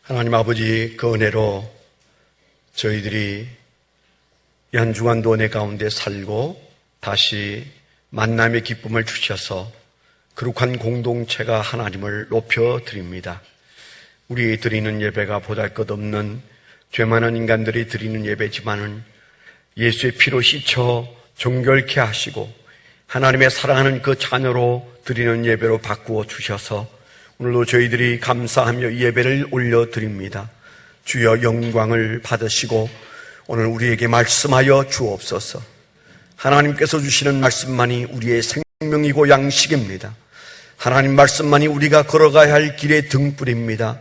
하나님 아버지, 그 은혜로 저희들이 연중한 은혜 가운데 살고 다시 만남의 기쁨을 주셔서 거룩한 공동체가 하나님을 높여드립니다. 우리 드리는 예배가 보잘것없는 죄 많은 인간들이 드리는 예배지만은 예수의 피로 씻어 정결케 하시고 하나님의 사랑하는 그 자녀로 드리는 예배로 바꾸어 주셔서 오늘도 저희들이 감사하며 이 예배를 올려드립니다. 주여 영광을 받으시고 오늘 우리에게 말씀하여 주옵소서. 하나님께서 주시는 말씀만이 우리의 생명이고 양식입니다. 하나님 말씀만이 우리가 걸어가야 할 길의 등불입니다.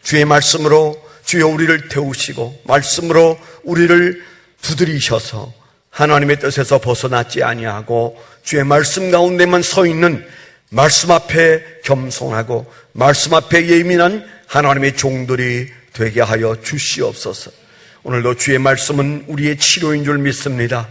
주의 말씀으로 주여 우리를 태우시고 말씀으로 우리를 부드리셔서 하나님의 뜻에서 벗어나지 아니하고 주의 말씀 가운데만 서 있는 말씀 앞에 겸손하고 말씀 앞에 예민한 하나님의 종들이 되게 하여 주시옵소서. 오늘도 주의 말씀은 우리의 치료인 줄 믿습니다.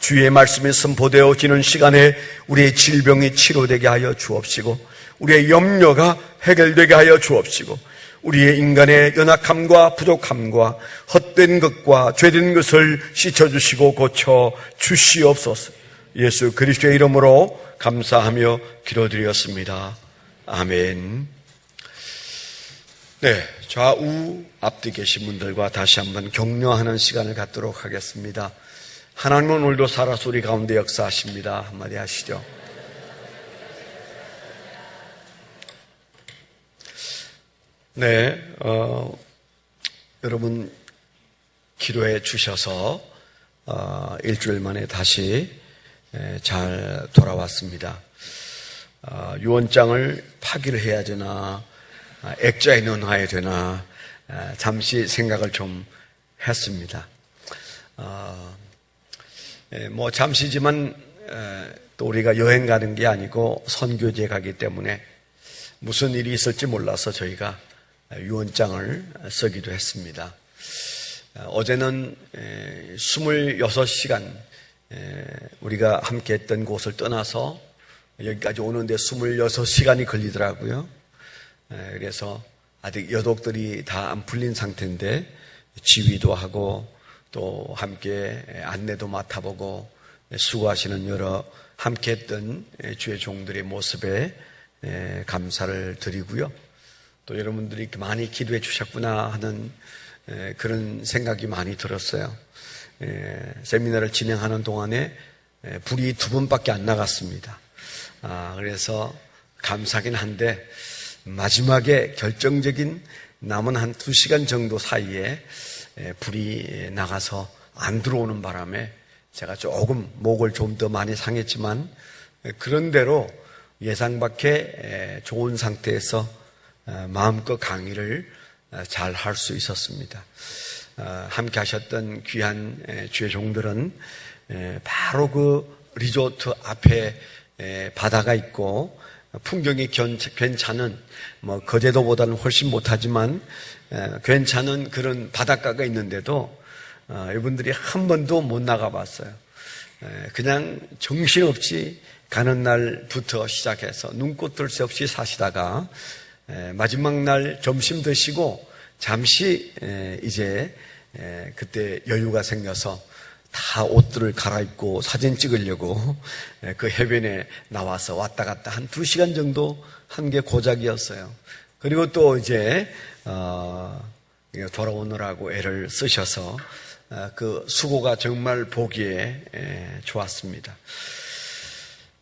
주의 말씀이 선포되어지는 시간에 우리의 질병이 치료되게 하여 주옵시고 우리의 염려가 해결되게 하여 주옵시고 우리의 인간의 연약함과 부족함과 헛된 것과 죄된 것을 씻어주시고 고쳐 주시옵소서. 예수 그리스도의 이름으로 감사하며 기도드렸습니다. 아멘. 네, 좌우 앞뒤 계신 분들과 다시 한번 격려하는 시간을 갖도록 하겠습니다. 하나님은 오늘도 살아서 우리 가운데 역사하십니다. 한마디 하시죠. 네, 여러분 기도해 주셔서 일주일 만에 다시 잘 돌아왔습니다. 유언장을 파기를 해야 되나 액자에 넣어놔야 되나 잠시 생각을 좀 했습니다. 뭐 잠시지만 또 우리가 여행 가는 게 아니고 선교지에 가기 때문에 무슨 일이 있을지 몰라서 저희가 유언장을 쓰기도 했습니다. 어제는 26시간 우리가 함께 했던 곳을 떠나서 여기까지 오는데 26시간이 걸리더라고요. 그래서 아직 여독들이 다 안 풀린 상태인데 지휘도 하고 또 함께 안내도 맡아보고 수고하시는 여러 함께 했던 주의 종들의 모습에 감사를 드리고요. 또 여러분들이 많이 기도해 주셨구나 하는 그런 생각이 많이 들었어요. 세미나를 진행하는 동안에 불이 2번밖에 안 나갔습니다. 그래서 감사하긴 한데 마지막에 결정적인 남은 한 2시간 정도 사이에 불이 나가서 안 들어오는 바람에 제가 조금 목을 좀 더 많이 상했지만 그런대로 예상 밖에 좋은 상태에서 마음껏 강의를 잘 할 수 있었습니다. 함께 하셨던 귀한 주의 종들은 바로 그 리조트 앞에 바다가 있고 풍경이 괜찮은 뭐 거제도보다는 훨씬 못하지만 괜찮은 그런 바닷가가 있는데도 이분들이 한 번도 못 나가봤어요. 그냥 정신없이 가는 날부터 시작해서 눈꽃 들 새 없이 사시다가 마지막 날 점심 드시고 잠시 이제 그때 여유가 생겨서 다 옷들을 갈아입고 사진 찍으려고 그 해변에 나와서 왔다 갔다 한 2시간 정도 한 게 고작이었어요. 그리고 또 이제 돌아오느라고 애를 쓰셔서 그 수고가 정말 보기에 좋았습니다.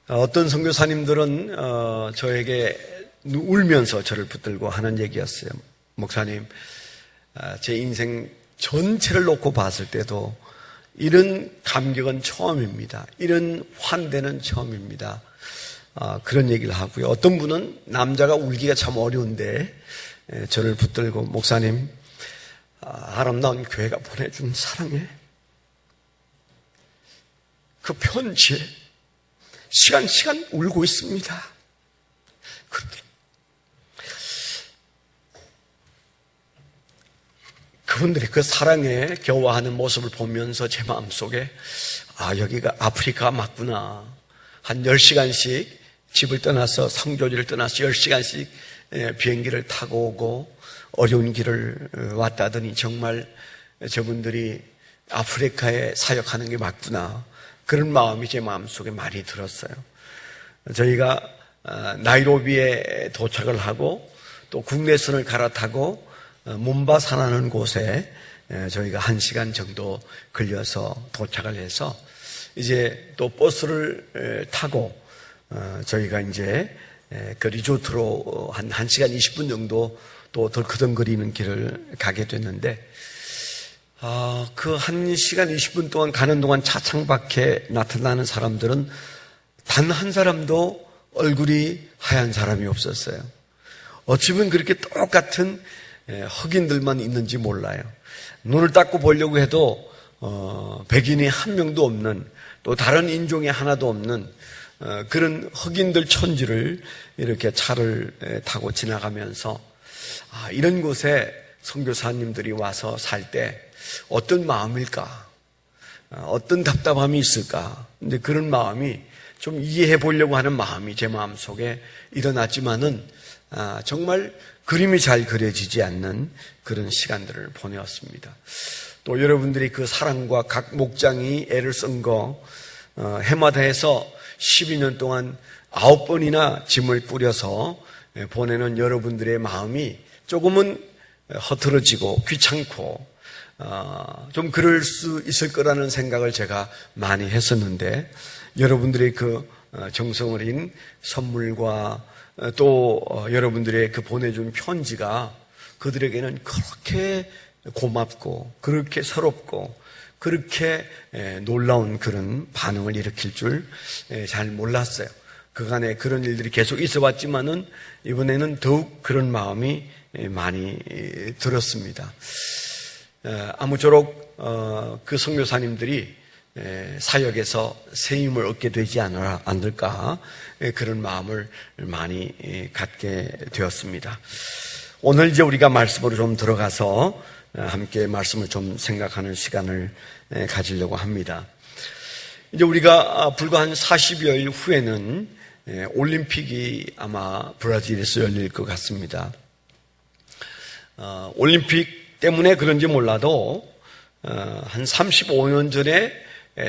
어떤 선교사님들은 저에게 울면서 저를 붙들고 하는 얘기였어요. 목사님, 제 인생 전체를 놓고 봤을 때도 이런 감격은 처음입니다. 이런 환대는 처음입니다. 그런 얘기를 하고요. 어떤 분은 남자가 울기가 참 어려운데 저를 붙들고 목사님, 아름다운 교회가 보내준 사랑에 그 편지에 시간 울고 있습니다. 그런데 그분들이 그 사랑에 겨워하는 모습을 보면서 제 마음속에 여기가 아프리카 맞구나. 한 10시간씩 집을 떠나서 성교지를 떠나서 10시간씩 비행기를 타고 오고 어려운 길을 왔다더니 정말 저분들이 아프리카에 사역하는 게 맞구나, 그런 마음이 제 마음속에 많이 들었어요. 저희가 나이로비에 도착을 하고 또 국내선을 갈아타고 몬바사라는 곳에 저희가 1시간 정도 걸려서 도착을 해서 이제 또 버스를 타고 저희가 이제 그 리조트로 한 1시간 20분 정도 또 덜커덩거리는 길을 가게 됐는데, 그 1시간 20분 동안 가는 동안 차창 밖에 나타나는 사람들은 단 한 사람도 얼굴이 하얀 사람이 없었어요. 어찌보면 그렇게 똑같은 흑인들만 있는지 몰라요. 눈을 닦고 보려고 해도 백인이 한 명도 없는, 또 다른 인종이 하나도 없는 그런 흑인들 천지를 이렇게 차를 타고 지나가면서 이런 곳에 선교사님들이 와서 살 때 어떤 마음일까, 어떤 답답함이 있을까. 근데 그런 마음이 좀 이해해 보려고 하는 마음이 제 마음속에 일어났지만은 정말 그림이 잘 그려지지 않는 그런 시간들을 보내었습니다. 또 여러분들이 그 사랑과 각 목장이 애를 쓴 거 해마다 해서 12년 동안 9번이나 짐을 뿌려서 보내는 여러분들의 마음이 조금은 허틀어지고 귀찮고 좀 그럴 수 있을 거라는 생각을 제가 많이 했었는데, 여러분들의 그 정성 어린 선물과 또 여러분들의 그 보내준 편지가 그들에게는 그렇게 고맙고 그렇게 서럽고 그렇게 놀라운 그런 반응을 일으킬 줄 잘 몰랐어요. 그간에 그런 일들이 계속 있어 왔지만은 이번에는 더욱 그런 마음이 많이 들었습니다. 아무쪼록 그 선교사님들이 사역에서 세임을 얻게 되지 않을까, 그런 마음을 많이 갖게 되었습니다. 오늘 이제 우리가 말씀으로 좀 들어가서 함께 말씀을 좀 생각하는 시간을 가지려고 합니다. 이제 우리가 불과 한 40여일 후에는 올림픽이 아마 브라질에서 열릴 것 같습니다. 올림픽 때문에 그런지 몰라도 한 35년 전에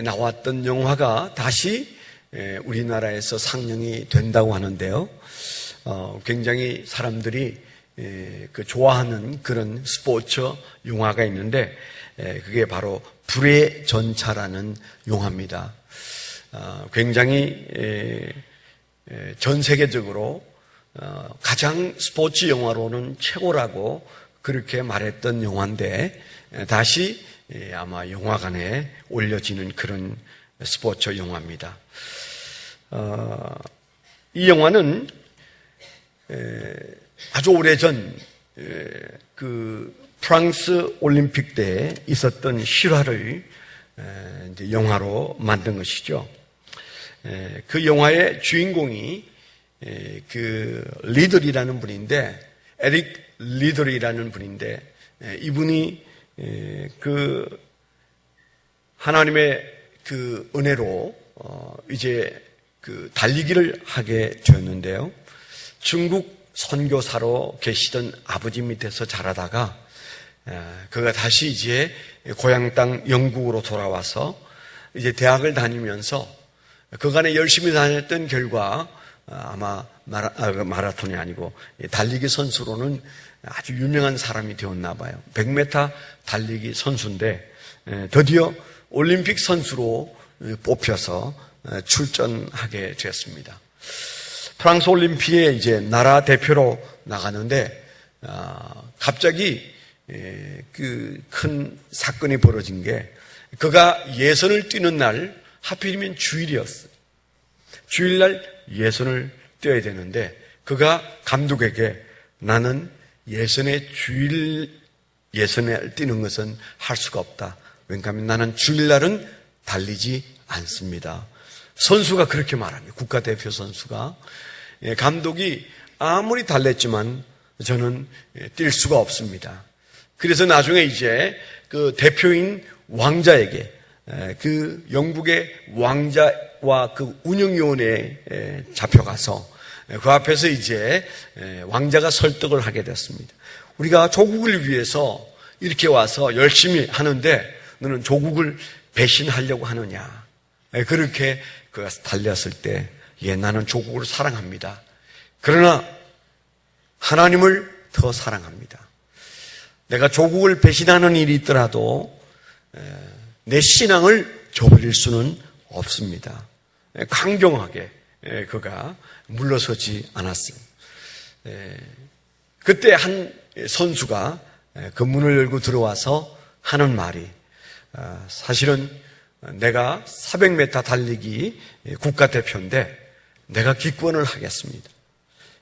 나왔던 영화가 다시 우리나라에서 상영이 된다고 하는데요. 굉장히 사람들이 그 좋아하는 그런 스포츠 영화가 있는데 그게 바로 불의 전차라는 영화입니다. 굉장히 전 세계적으로 가장 스포츠 영화로는 최고라고 그렇게 말했던 영화인데 다시 아마 영화관에 올려지는 그런 스포츠 영화입니다. 이 영화는 아주 오래전 그 프랑스 올림픽 때 있었던 실화를 이제 영화로 만든 것이죠. 그 영화의 주인공이 그 리들이라는 분인데, 에릭 리들이라는 분인데, 이분이 그 하나님의 그 은혜로 이제 그 달리기를 하게 되었는데요. 중국 선교사로 계시던 아버지 밑에서 자라다가 그가 다시 이제 고향 땅 영국으로 돌아와서 이제 대학을 다니면서 그간에 열심히 다녔던 결과 아마 마라톤이 아니고 달리기 선수로는 아주 유명한 사람이 되었나 봐요. 100m 달리기 선수인데 드디어 올림픽 선수로 뽑혀서 출전하게 되었습니다. 프랑스 올림픽에 이제 나라 대표로 나가는데 갑자기 그 큰 사건이 벌어진 게, 그가 예선을 뛰는 날 하필이면 주일이었어요. 주일날 예선을 뛰어야 되는데 그가 감독에게 나는 주일 예선에 뛰는 것은 할 수가 없다. 왜냐하면 나는 주일날은 달리지 않습니다. 선수가 그렇게 말합니다. 국가대표 선수가. 감독이 아무리 달랬지만 저는 뛸 수가 없습니다. 그래서 나중에 이제 그 대표인 왕자에게, 그 영국의 왕자와 그 운영위원회에 잡혀가서 그 앞에서 이제 왕자가 설득을 하게 됐습니다. 우리가 조국을 위해서 이렇게 와서 열심히 하는데 너는 조국을 배신하려고 하느냐. 그렇게 그가 달렸을 때 나는 조국을 사랑합니다. 그러나 하나님을 더 사랑합니다. 내가 조국을 배신하는 일이 있더라도 내 신앙을 저버릴 수는 없습니다. 강경하게 그가 물러서지 않았어요. 그때 한 선수가 그 문을 열고 들어와서 하는 말이 사실은 내가 400m 달리기 국가대표인데 내가 기권을 하겠습니다.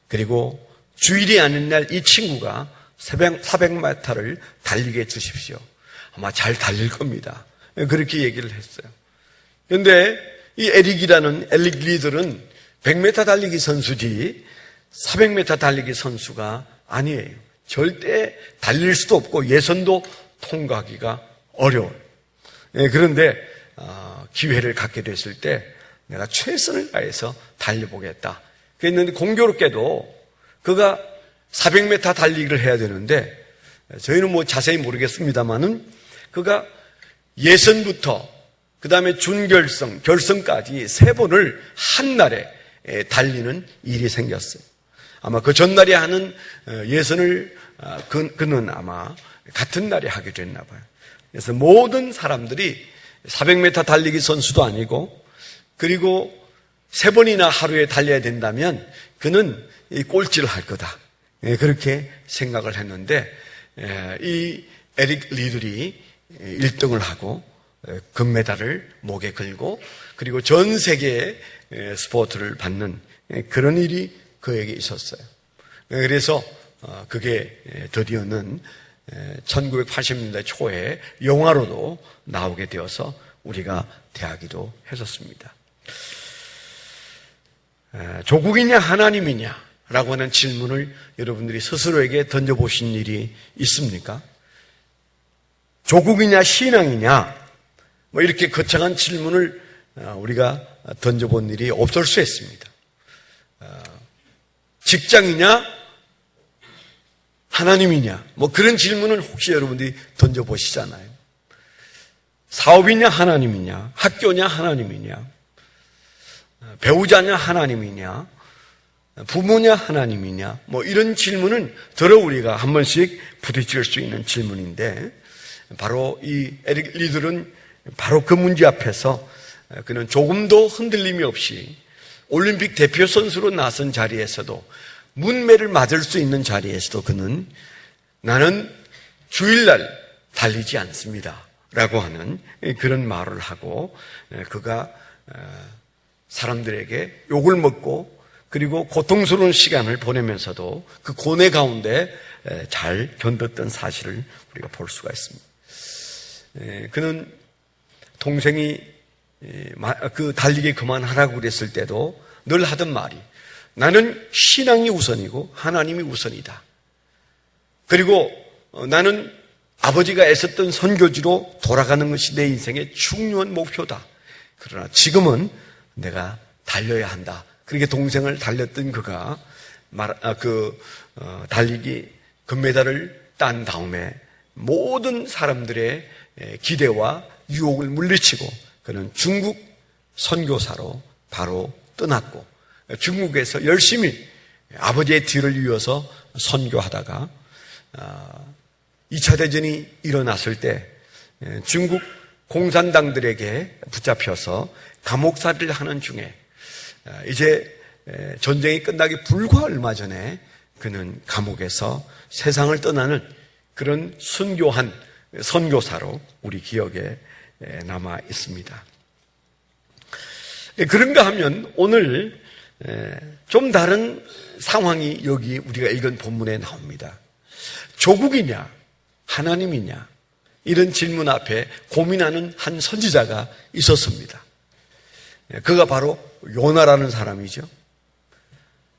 그리고 주일이 아닌 날 이 친구가 400m를 달리게 해주십시오. 아마 잘 달릴 겁니다. 그렇게 얘기를 했어요. 그런데 이 에릭 리들은 100m 달리기 선수지 400m 달리기 선수가 아니에요. 절대 달릴 수도 없고 예선도 통과하기가 어려워요. 그런데 기회를 갖게 됐을 때 내가 최선을 다해서 달려보겠다. 그랬는데 공교롭게도 그가 400m 달리기를 해야 되는데 저희는 뭐 자세히 모르겠습니다만은 그가 예선부터 그 다음에 준결승, 결승까지 3번을 한날에 달리는 일이 생겼어요. 아마 그 전날에 하는 예선을 그는 아마 같은 날에 하게 됐나 봐요. 그래서 모든 사람들이 400m 달리기 선수도 아니고 그리고 3번이나 하루에 달려야 된다면 그는 이 꼴찌를 할 거다. 그렇게 생각을 했는데 이 에릭 리들이 1등을 하고 금메달을 목에 걸고 그리고 전 세계의 스포츠를 받는 그런 일이 그에게 있었어요. 그래서 그게 드디어는 1980년대 초에 영화로도 나오게 되어서 우리가 대하기도 했었습니다. 조국이냐 하나님이냐 라고 하는 질문을 여러분들이 스스로에게 던져보신 일이 있습니까? 조국이냐 신앙이냐 뭐 이렇게 거창한 질문을 우리가 던져본 일이 없을 수 있습니다. 직장이냐 하나님이냐 뭐 그런 질문을 혹시 여러분들이 던져보시잖아요. 사업이냐 하나님이냐 학교냐 하나님이냐 배우자냐 하나님이냐 부모냐 하나님이냐 뭐 이런 질문은 들어 우리가 한 번씩 부딪힐 수 있는 질문인데 바로 이 에릭 리들은 바로 그 문제 앞에서 그는 조금도 흔들림이 없이 올림픽 대표 선수로 나선 자리에서도 문매를 맞을 수 있는 자리에서도 그는 나는 주일날 달리지 않습니다 라고 하는 그런 말을 하고 그가 사람들에게 욕을 먹고 그리고 고통스러운 시간을 보내면서도 그 고뇌 가운데 잘 견뎠던 사실을 우리가 볼 수가 있습니다. 그는 동생이 그 달리기 그만하라고 그랬을 때도 늘 하던 말이 나는 신앙이 우선이고 하나님이 우선이다. 그리고 나는 아버지가 애썼던 선교지로 돌아가는 것이 내 인생의 중요한 목표다. 그러나 지금은 내가 달려야 한다. 그렇게 동생을 달렸던 그가 달리기 금메달을 딴 다음에 모든 사람들의 기대와 유혹을 물리치고 그는 중국 선교사로 바로 떠났고 중국에서 열심히 아버지의 뒤를 이어서 선교하다가 2차 대전이 일어났을 때 중국 공산당들에게 붙잡혀서 감옥살이를 하는 중에 이제 전쟁이 끝나기 불과 얼마 전에 그는 감옥에서 세상을 떠나는 그런 순교한 선교사로 우리 기억에 남아 있습니다. 그런가 하면 오늘 좀 다른 상황이 여기 우리가 읽은 본문에 나옵니다. 조국이냐 하나님이냐 이런 질문 앞에 고민하는 한 선지자가 있었습니다. 그가 바로 요나라는 사람이죠.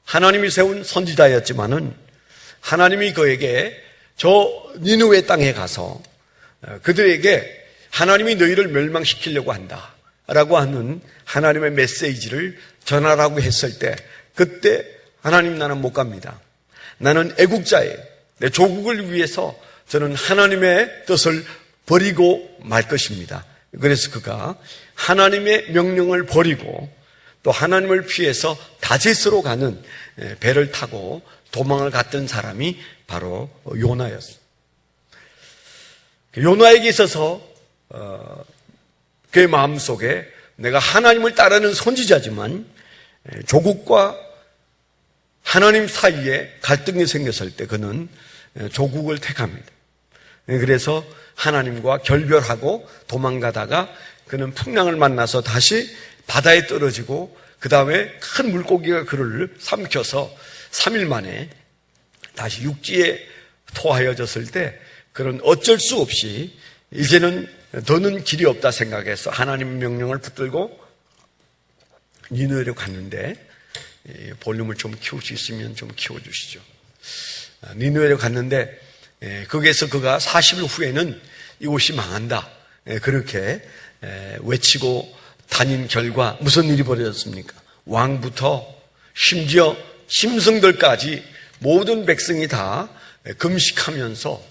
하나님이 세운 선지자였지만은 하나님이 그에게 저 니느웨 땅에 가서 그들에게 하나님이 너희를 멸망시키려고 한다 라고 하는 하나님의 메시지를 전하라고 했을 때 그때 하나님, 나는 못 갑니다. 나는 애국자예요. 내 조국을 위해서 저는 하나님의 뜻을 버리고 말 것입니다. 그래서 그가 하나님의 명령을 버리고 또 하나님을 피해서 다제스로 가는 배를 타고 도망을 갔던 사람이 바로 요나였어요. 요나에게 있어서 그의 마음속에 내가 하나님을 따르는 선지자지만 조국과 하나님 사이에 갈등이 생겼을 때 그는 조국을 택합니다. 그래서 하나님과 결별하고 도망가다가 그는 풍랑을 만나서 다시 바다에 떨어지고 그 다음에 큰 물고기가 그를 삼켜서 3일 만에 다시 육지에 토하여졌을 때 그는 어쩔 수 없이 이제는 더는 길이 없다 생각해서 하나님 명령을 붙들고 니느웨로 갔는데, 볼륨을 좀 키울 수 있으면 좀 키워주시죠. 니느웨로 갔는데 거기에서 그가 40일 후에는 이곳이 망한다 그렇게 외치고 다닌 결과 무슨 일이 벌어졌습니까? 왕부터 심지어 짐승들까지 모든 백성이 다 금식하면서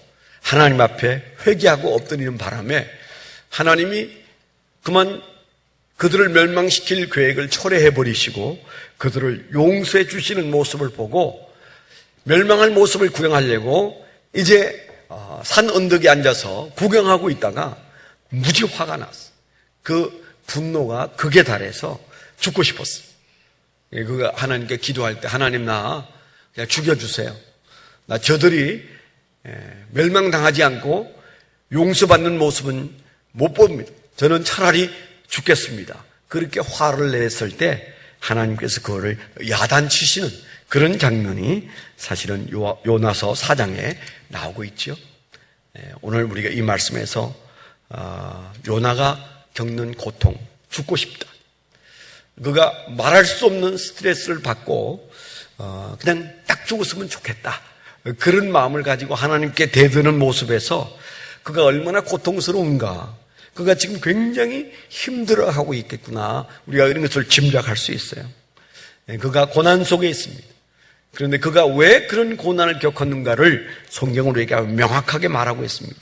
하나님 앞에 회개하고 엎드리는 바람에 하나님이 그만 그들을 멸망시킬 계획을 철회해버리시고 그들을 용서해 주시는 모습을 보고 멸망할 모습을 구경하려고 이제 산 언덕에 앉아서 구경하고 있다가 무지 화가 났어. 그 분노가 극에 달해서 죽고 싶었어. 그가 하나님께 기도할 때 하나님, 나 그냥 죽여주세요. 나 저들이 멸망당하지 않고 용서받는 모습은 못 봅니다. 저는 차라리 죽겠습니다. 그렇게 화를 냈을 때 하나님께서 그거를 야단치시는 그런 장면이 사실은 요나서 4장에 나오고 있죠. 오늘 우리가 이 말씀에서 요나가 겪는 고통, 죽고 싶다. 그가 말할 수 없는 스트레스를 받고 그냥 딱 죽었으면 좋겠다. 그런 마음을 가지고 하나님께 대드는 모습에서 그가 얼마나 고통스러운가. 그가 지금 굉장히 힘들어하고 있겠구나. 우리가 이런 것을 짐작할 수 있어요. 그가 고난 속에 있습니다. 그런데 그가 왜 그런 고난을 겪었는가를 성경으로 우리에게 명확하게 말하고 있습니다.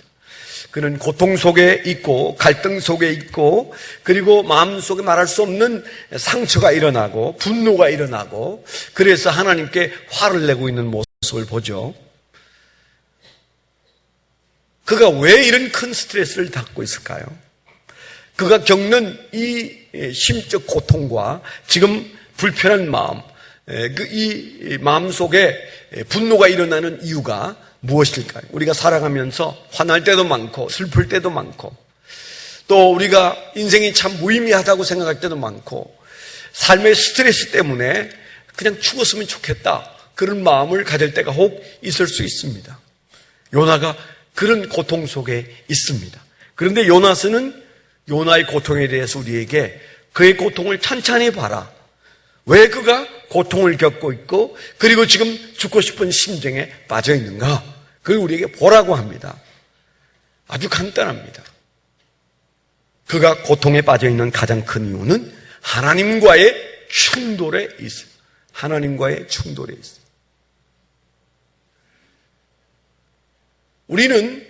그는 고통 속에 있고 갈등 속에 있고 그리고 마음속에 말할 수 없는 상처가 일어나고 분노가 일어나고 그래서 하나님께 화를 내고 있는 모습을 보죠. 그가 왜 이런 큰 스트레스를 받고 있을까요? 그가 겪는 이 심적 고통과 지금 불편한 마음, 이 마음 속에 분노가 일어나는 이유가 무엇일까요? 우리가 살아가면서 화날 때도 많고 슬플 때도 많고 또 우리가 인생이 참 무의미하다고 생각할 때도 많고 삶의 스트레스 때문에 그냥 죽었으면 좋겠다 그런 마음을 가질 때가 혹 있을 수 있습니다. 요나가 그런 고통 속에 있습니다. 그런데 요나서는 요나의 고통에 대해서 우리에게 그의 고통을 찬찬히 봐라. 왜 그가 고통을 겪고 있고 그리고 지금 죽고 싶은 심정에 빠져 있는가? 그걸 우리에게 보라고 합니다. 아주 간단합니다. 그가 고통에 빠져 있는 가장 큰 이유는 하나님과의 충돌에 있어요. 하나님과의 충돌에 있어요. 우리는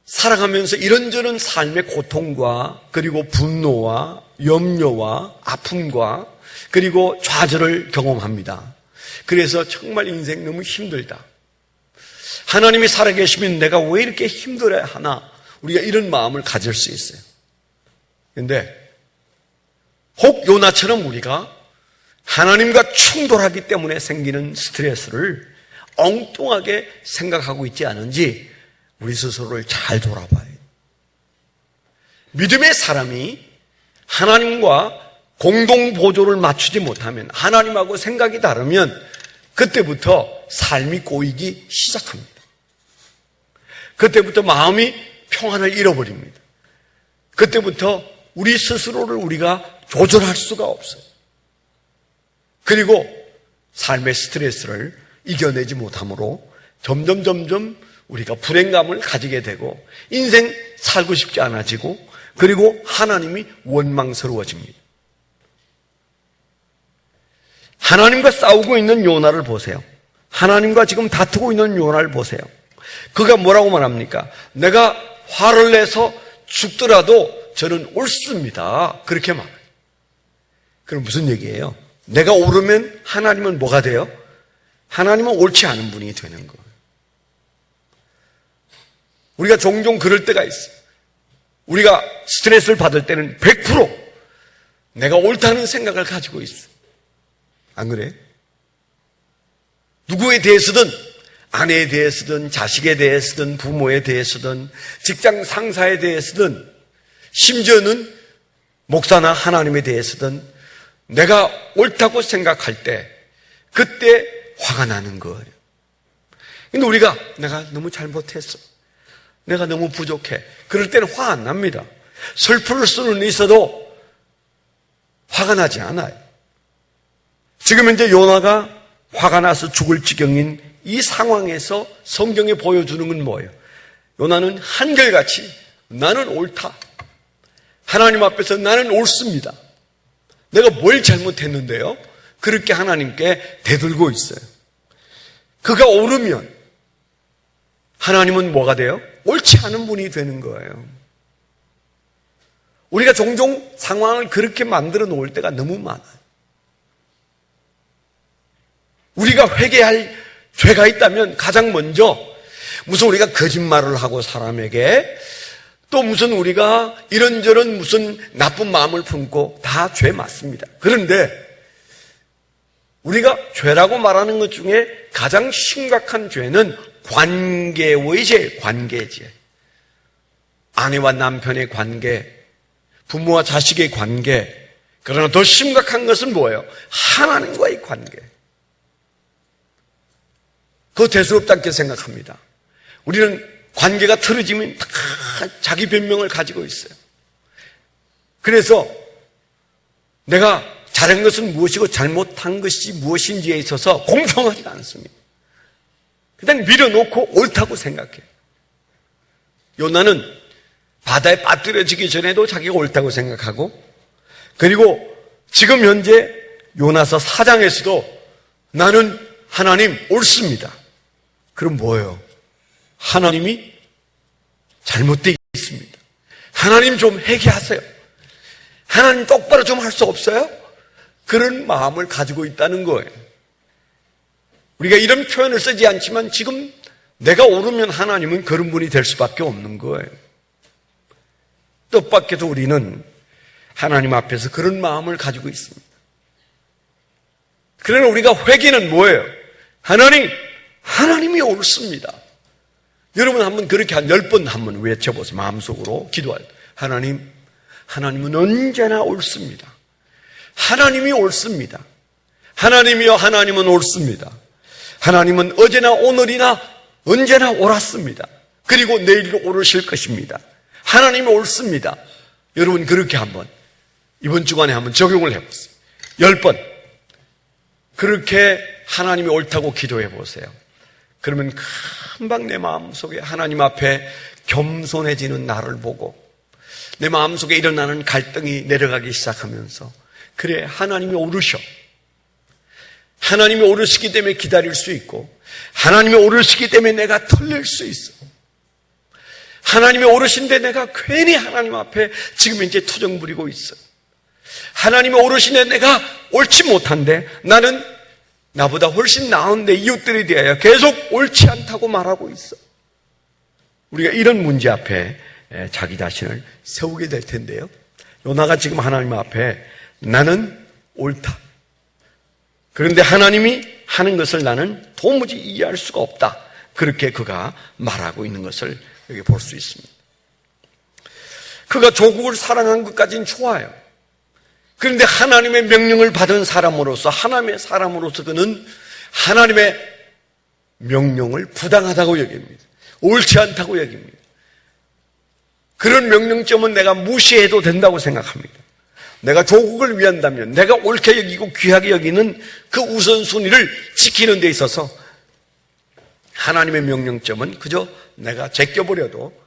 살아가면서 이런저런 삶의 고통과 그리고 분노와 염려와 아픔과 그리고 좌절을 경험합니다. 그래서 정말 인생 너무 힘들다. 하나님이 살아계시면 내가 왜 이렇게 힘들어야 하나? 우리가 이런 마음을 가질 수 있어요. 그런데 혹 요나처럼 우리가 하나님과 충돌하기 때문에 생기는 스트레스를 엉뚱하게 생각하고 있지 않은지 우리 스스로를 잘 돌아봐야 해요. 믿음의 사람이 하나님과 공동보조를 맞추지 못하면 하나님하고 생각이 다르면 그때부터 삶이 꼬이기 시작합니다. 그때부터 마음이 평안을 잃어버립니다. 그때부터 우리 스스로를 우리가 조절할 수가 없어요. 그리고 삶의 스트레스를 이겨내지 못함으로 점점 우리가 불행감을 가지게 되고 인생 살고 싶지 않아지고 그리고 하나님이 원망스러워집니다. 하나님과 싸우고 있는 요나를 보세요. 하나님과 지금 다투고 있는 요나를 보세요. 그가 뭐라고 말합니까? 내가 화를 내서 죽더라도 저는 옳습니다. 그렇게 말해요. 그럼 무슨 얘기예요? 내가 옳으면 하나님은 뭐가 돼요? 하나님은 옳지 않은 분이 되는 거예요. 우리가 종종 그럴 때가 있어요. 우리가 스트레스를 받을 때는 100% 내가 옳다는 생각을 가지고 있어. 안 그래요? 누구에 대해서든, 아내에 대해서든, 자식에 대해서든, 부모에 대해서든, 직장 상사에 대해서든, 심지어는 목사나 하나님에 대해서든 내가 옳다고 생각할 때 그때 화가 나는 거예요. 근데 우리가 내가 너무 잘못했어. 내가 너무 부족해. 그럴 때는 화 안 납니다. 슬플 수는 있어도 화가 나지 않아요. 지금 이제 요나가 화가 나서 죽을 지경인 이 상황에서 성경에 보여주는 건 뭐예요? 요나는 한결같이 나는 옳다. 하나님 앞에서 나는 옳습니다. 내가 뭘 잘못했는데요? 그렇게 하나님께 대들고 있어요. 그가 옳으면 하나님은 뭐가 돼요? 옳지 않은 분이 되는 거예요. 우리가 종종 상황을 그렇게 만들어 놓을 때가 너무 많아요. 우리가 회개할 죄가 있다면 가장 먼저 무슨 우리가 거짓말을 하고 사람에게 또 무슨 우리가 이런저런 무슨 나쁜 마음을 품고 다 죄 맞습니다. 그런데 우리가 죄라고 말하는 것 중에 가장 심각한 죄는 관계의 죄, 관계죄. 아내와 남편의 관계, 부모와 자식의 관계. 그러나 더 심각한 것은 뭐예요? 하나님과의 관계. 그거 대수롭지 않게 생각합니다. 우리는 관계가 틀어지면 다 자기 변명을 가지고 있어요. 그래서 내가 잘한 것은 무엇이고 잘못한 것이 무엇인지에 있어서 공평하지가 않습니다. 그냥 밀어놓고 옳다고 생각해요. 요나는 바다에 빠뜨려지기 전에도 자기가 옳다고 생각하고, 그리고 지금 현재 요나서 4장에서도 나는 하나님 옳습니다. 그럼 뭐예요? 하나님이 잘못되어 있습니다. 하나님 좀 회개하세요. 하나님 똑바로 좀 할 수 없어요? 그런 마음을 가지고 있다는 거예요. 우리가 이런 표현을 쓰지 않지만 지금 내가 옳으면 하나님은 그런 분이 될 수밖에 없는 거예요. 뜻밖에도 우리는 하나님 앞에서 그런 마음을 가지고 있습니다. 그러나 우리가 회개는 뭐예요? 하나님이 옳습니다. 여러분 한번 그렇게 한 10번 한번 외쳐보세요. 마음속으로 기도할 때. 하나님은 언제나 옳습니다. 하나님이 옳습니다. 하나님이여 하나님은 옳습니다. 하나님은 어제나 오늘이나 언제나 옳았습니다. 그리고 내일도 옳으실 것입니다. 하나님이 옳습니다. 여러분 그렇게 한번 이번 주간에 한번 적용을 해보세요. 10번 그렇게 하나님이 옳다고 기도해 보세요. 그러면 금방 내 마음속에 하나님 앞에 겸손해지는 나를 보고 내 마음속에 일어나는 갈등이 내려가기 시작하면서 그래 하나님이 옳으셔. 하나님이 옳으시기 때문에 기다릴 수 있고 하나님이 옳으시기 때문에 내가 털릴 수 있어. 하나님이 옳으신데 내가 괜히 하나님 앞에 지금 이제 투정 부리고 있어. 하나님이 옳으신데 내가 옳지 못한데 나는 나보다 훨씬 나은데 이웃들에 대하여 계속 옳지 않다고 말하고 있어. 우리가 이런 문제 앞에 자기 자신을 세우게 될 텐데요. 요나가 지금 하나님 앞에 나는 옳다. 그런데 하나님이 하는 것을 나는 도무지 이해할 수가 없다. 그렇게 그가 말하고 있는 것을 여기 볼 수 있습니다. 그가 조국을 사랑한 것까지는 좋아요. 그런데 하나님의 명령을 받은 사람으로서 하나님의 사람으로서 그는 하나님의 명령을 부당하다고 여깁니다. 옳지 않다고 여깁니다. 그런 명령점은 내가 무시해도 된다고 생각합니다. 내가 조국을 위한다면 내가 옳게 여기고 귀하게 여기는 그 우선순위를 지키는 데 있어서 하나님의 명령점은 그저 내가 제껴버려도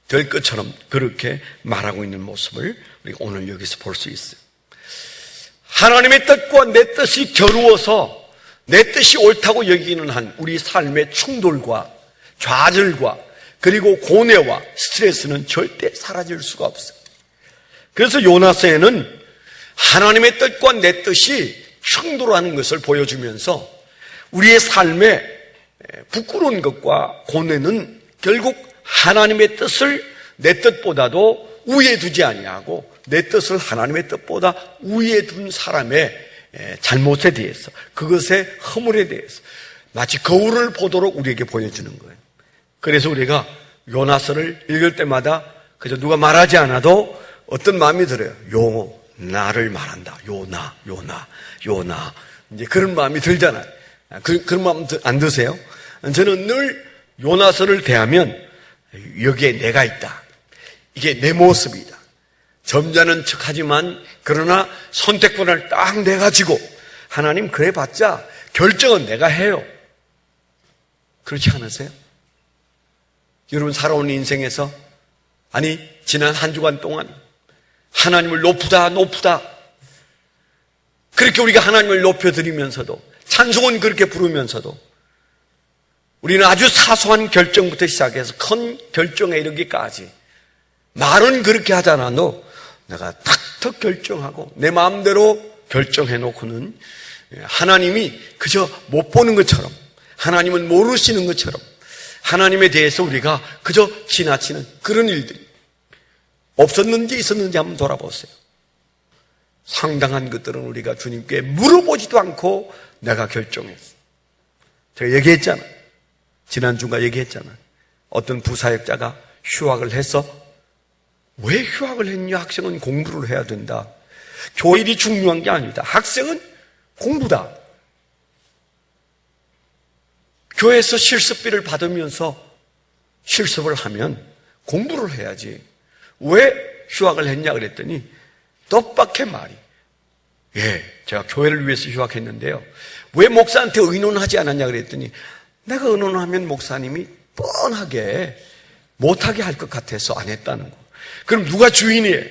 될 것처럼 그렇게 말하고 있는 모습을 우리가 오늘 여기서 볼 수 있어요. 하나님의 뜻과 내 뜻이 겨루어서 내 뜻이 옳다고 여기는 한 우리 삶의 충돌과 좌절과 그리고 고뇌와 스트레스는 절대 사라질 수가 없어요. 그래서 요나서에는 하나님의 뜻과 내 뜻이 충돌하는 것을 보여주면서 우리의 삶에 부끄러운 것과 고뇌는 결국 하나님의 뜻을 내 뜻보다도 우위에 두지 아니하고 내 뜻을 하나님의 뜻보다 우위에 둔 사람의 잘못에 대해서, 그것의 허물에 대해서 마치 거울을 보도록 우리에게 보여주는 거예요. 그래서 우리가 요나서를 읽을 때마다 그저 누가 말하지 않아도 어떤 마음이 들어요. 나를 말한다. 요나. 이제 그런 마음이 들잖아요. 그런 마음 안 드세요? 저는 늘 요나서를 대하면 여기에 내가 있다. 이게 내 모습이다. 점잖은 척하지만 그러나 선택권을 딱 내가 지고 하나님 그래봤자 결정은 내가 해요. 그렇지 않으세요? 여러분 살아온 인생에서 아니 지난 한 주간 동안 하나님을 높다 그렇게 우리가 하나님을 높여드리면서도 찬송은 그렇게 부르면서도 우리는 아주 사소한 결정부터 시작해서 큰 결정에 이르기까지 말은 그렇게 하잖아도 내가 탁탁 결정하고 내 마음대로 결정해놓고는 하나님이 그저 못 보는 것처럼, 하나님은 모르시는 것처럼 하나님에 대해서 우리가 그저 지나치는 그런 일들이 없었는지 있었는지 한번 돌아보세요. 상당한 것들은 우리가 주님께 물어보지도 않고 내가 결정했어. 제가 얘기했잖아요. 지난주가 얘기했잖아요. 어떤 부사역자가 휴학을 해서 왜 휴학을 했냐? 학생은 공부를 해야 된다. 교일이 중요한 게 아니다. 학생은 공부다. 교회에서 실습비를 받으면서 실습을 하면 공부를 해야지. 왜 휴학을 했냐 그랬더니 뜻밖의 말이 제가 교회를 위해서 휴학했는데요. 왜 목사한테 의논하지 않았냐 그랬더니 내가 의논하면 목사님이 뻔하게 못하게 할 것 같아서 안 했다는 거. 그럼 누가 주인이에요?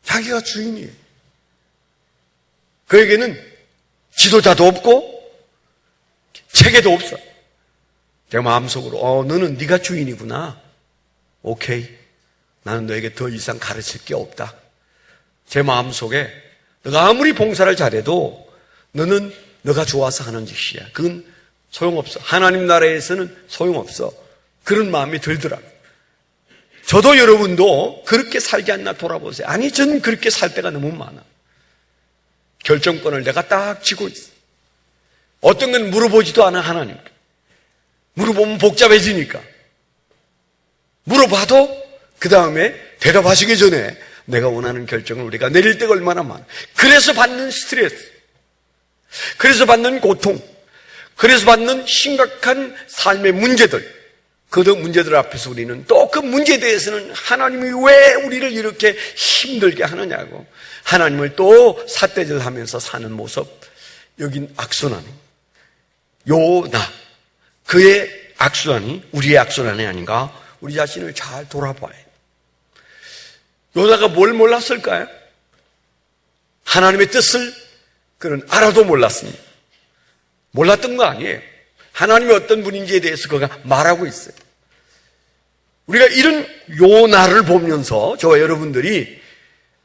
자기가 주인이에요. 그에게는 지도자도 없고 체계도 없어. 제 마음속으로 너는 네가 주인이구나. 오케이. 나는 너에게 더 이상 가르칠 게 없다. 제 마음속에 너가 아무리 봉사를 잘해도 너는 너가 좋아서 하는 짓이야. 그건 소용없어. 하나님 나라에서는 소용없어. 그런 마음이 들더라고요. 저도 여러분도 그렇게 살지 않나 돌아보세요. 아니, 전 그렇게 살 때가 너무 많아. 결정권을 내가 딱 쥐고 있어. 어떤 건 물어보지도 않아, 하나님께. 물어보면 복잡해지니까. 물어봐도 그 다음에 대답하시기 전에 내가 원하는 결정을 우리가 내릴 때가 얼마나 많아. 그래서 받는 스트레스, 그래서 받는 고통, 그래서 받는 심각한 삶의 문제들, 그 문제들 앞에서 우리는 또 그 문제에 대해서는 하나님이 왜 우리를 이렇게 힘들게 하느냐고 하나님을 또 삿대질하면서 사는 모습, 여긴 악순환이 요나 그의 악순환이 우리의 악순환이 아닌가. 우리 자신을 잘 돌아봐야 해요. 요나가 뭘 몰랐을까요? 하나님의 뜻을 그는 알아도 몰랐습니다. 몰랐던 거 아니에요. 하나님이 어떤 분인지에 대해서 그가 말하고 있어요. 우리가 이런 요나를 보면서 저와 여러분들이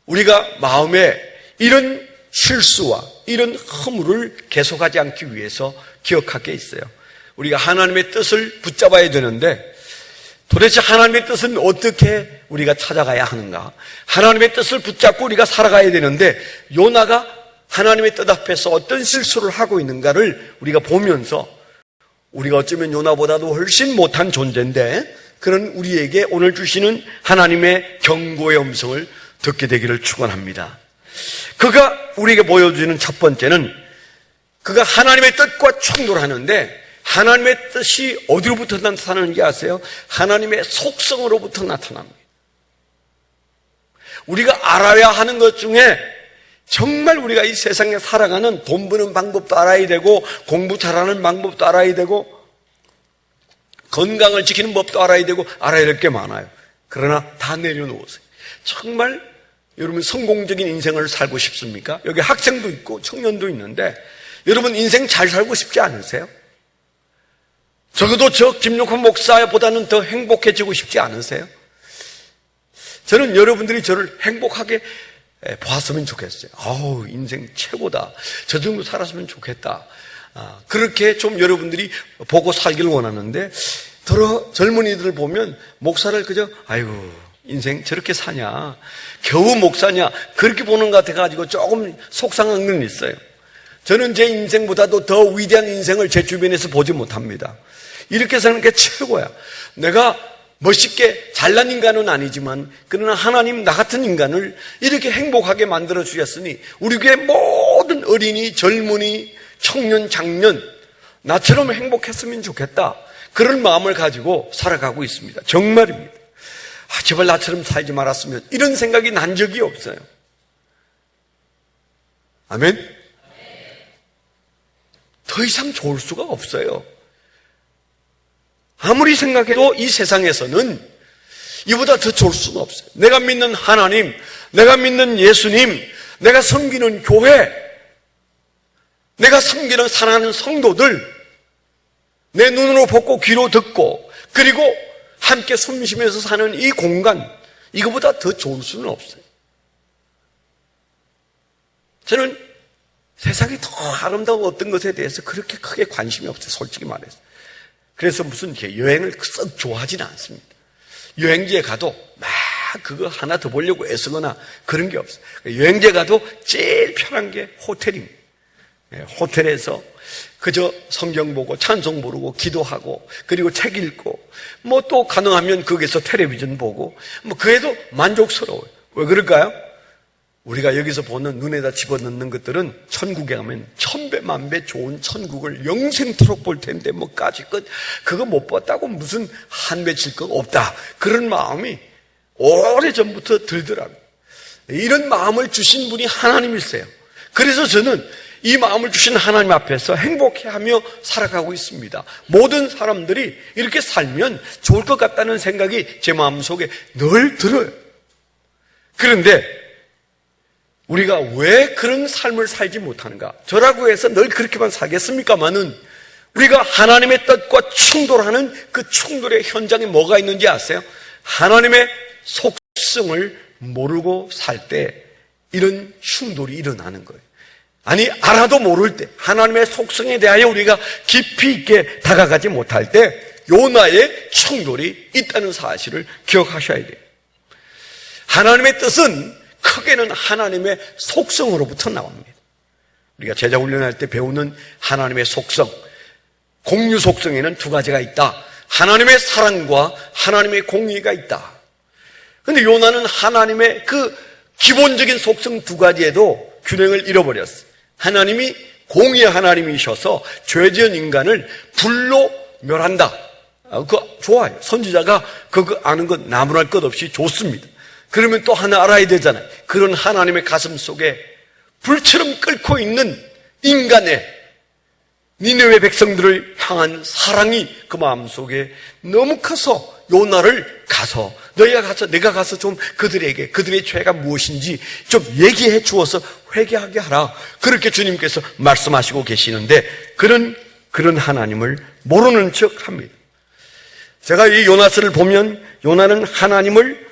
우리가 마음에 이런 실수와 이런 허물을 계속하지 않기 위해서 기억할 게 있어요. 우리가 하나님의 뜻을 붙잡아야 되는데 도대체 하나님의 뜻은 어떻게 우리가 찾아가야 하는가? 하나님의 뜻을 붙잡고 우리가 살아가야 되는데 요나가 하나님의 뜻 앞에서 어떤 실수를 하고 있는가를 우리가 보면서 우리가 어쩌면 요나보다도 훨씬 못한 존재인데 그런 우리에게 오늘 주시는 하나님의 경고의 음성을 듣게 되기를 축원합니다. 그가 우리에게 보여주는 첫 번째는 그가 하나님의 뜻과 충돌하는데 하나님의 뜻이 어디로부터 나타나는지 아세요? 하나님의 속성으로부터 나타납니다. 우리가 알아야 하는 것 중에 정말 우리가 이 세상에 살아가는 돈 버는 방법도 알아야 되고 공부 잘하는 방법도 알아야 되고 건강을 지키는 법도 알아야 되고 알아야 될 게 많아요. 그러나 다 내려놓으세요. 정말 여러분 성공적인 인생을 살고 싶습니까? 여기 학생도 있고 청년도 있는데 여러분 인생 잘 살고 싶지 않으세요? 적어도 저 김용환 목사보다는 더 행복해지고 싶지 않으세요? 저는 여러분들이 저를 행복하게 보았으면 좋겠어요. 아우, 인생 최고다. 저 정도 살았으면 좋겠다. 그렇게 좀 여러분들이 보고 살기를 원하는데, 젊은이들을 보면 목사를 그저, 아이고, 인생 저렇게 사냐. 겨우 목사냐. 그렇게 보는 것 같아가지고 조금 속상한 건 있어요. 저는 제 인생보다도 더 위대한 인생을 제 주변에서 보지 못합니다. 이렇게 사는 게 최고야. 내가 멋있게 잘난 인간은 아니지만 그러나 하나님 나 같은 인간을 이렇게 행복하게 만들어 주셨으니 우리 교회 모든 어린이, 젊은이, 청년, 장년 나처럼 행복했으면 좋겠다. 그런 마음을 가지고 살아가고 있습니다. 정말입니다. 제발 나처럼 살지 말았으면 이런 생각이 난 적이 없어요. 아멘? 더 이상 좋을 수가 없어요. 아무리 생각해도 이 세상에서는 이보다 더 좋을 수는 없어요. 내가 믿는 하나님, 내가 믿는 예수님, 내가 섬기는 교회, 내가 섬기는 사랑하는 성도들, 내 눈으로 보고 귀로 듣고 그리고 함께 숨쉬면서 사는 이 공간, 이거보다 더 좋을 수는 없어요. 저는 세상이 더 아름다운 어떤 것에 대해서 그렇게 크게 관심이 없어요. 솔직히 말해서. 그래서 무슨 여행을 썩 좋아하지는 않습니다. 여행지에 가도 막 그거 하나 더 보려고 애쓰거나 그런 게 없어요. 여행지에 가도 제일 편한 게 호텔입니다. 호텔에서 그저 성경 보고 찬송 부르고 기도하고 그리고 책 읽고 뭐 또 가능하면 거기서 텔레비전 보고 뭐 그래도 만족스러워요. 왜 그럴까요? 우리가 여기서 보는 눈에다 집어넣는 것들은 천국에 가면 천배 만배 좋은 천국을 영생토록 볼 텐데 뭐까지 끝 그거 못 봤다고 무슨 한 배 칠 거 없다. 그런 마음이 오래전부터 들더라고요. 이런 마음을 주신 분이 하나님이세요. 그래서 저는 이 마음을 주신 하나님 앞에서 행복해하며 살아가고 있습니다. 모든 사람들이 이렇게 살면 좋을 것 같다는 생각이 제 마음속에 늘 들어요. 그런데 우리가 왜 그런 삶을 살지 못하는가? 저라고 해서 늘 그렇게만 살겠습니까마는 우리가 하나님의 뜻과 충돌하는 그 충돌의 현장에 뭐가 있는지 아세요? 하나님의 속성을 모르고 살 때 이런 충돌이 일어나는 거예요. 아니 알아도 모를 때 하나님의 속성에 대하여 우리가 깊이 있게 다가가지 못할 때 요나의 충돌이 있다는 사실을 기억하셔야 돼요. 하나님의 뜻은 크게는 하나님의 속성으로부터 나옵니다. 우리가 제자 훈련할 때 배우는 하나님의 속성, 공유 속성에는 두 가지가 있다. 하나님의 사랑과 하나님의 공의가 있다. 그런데 요나는 하나님의 그 기본적인 속성 두 가지에도 균형을 잃어버렸어요. 하나님이 공의의 하나님이셔서 죄지은 인간을 불로 멸한다. 그거 좋아요. 선지자가 그거 아는 건 나무랄 것 없이 좋습니다. 그러면 또 하나 알아야 되잖아요. 그런 하나님의 가슴 속에 불처럼 끓고 있는 인간의 니느웨 백성들을 향한 사랑이 그 마음속에 너무 커서 요나를 가서 내가 가서 좀 그들에게 그들의 죄가 무엇인지 좀 얘기해 주어서 회개하게 하라. 그렇게 주님께서 말씀하시고 계시는데 그런 하나님을 모르는 척 합니다. 제가 이 요나서를 보면 요나는 하나님을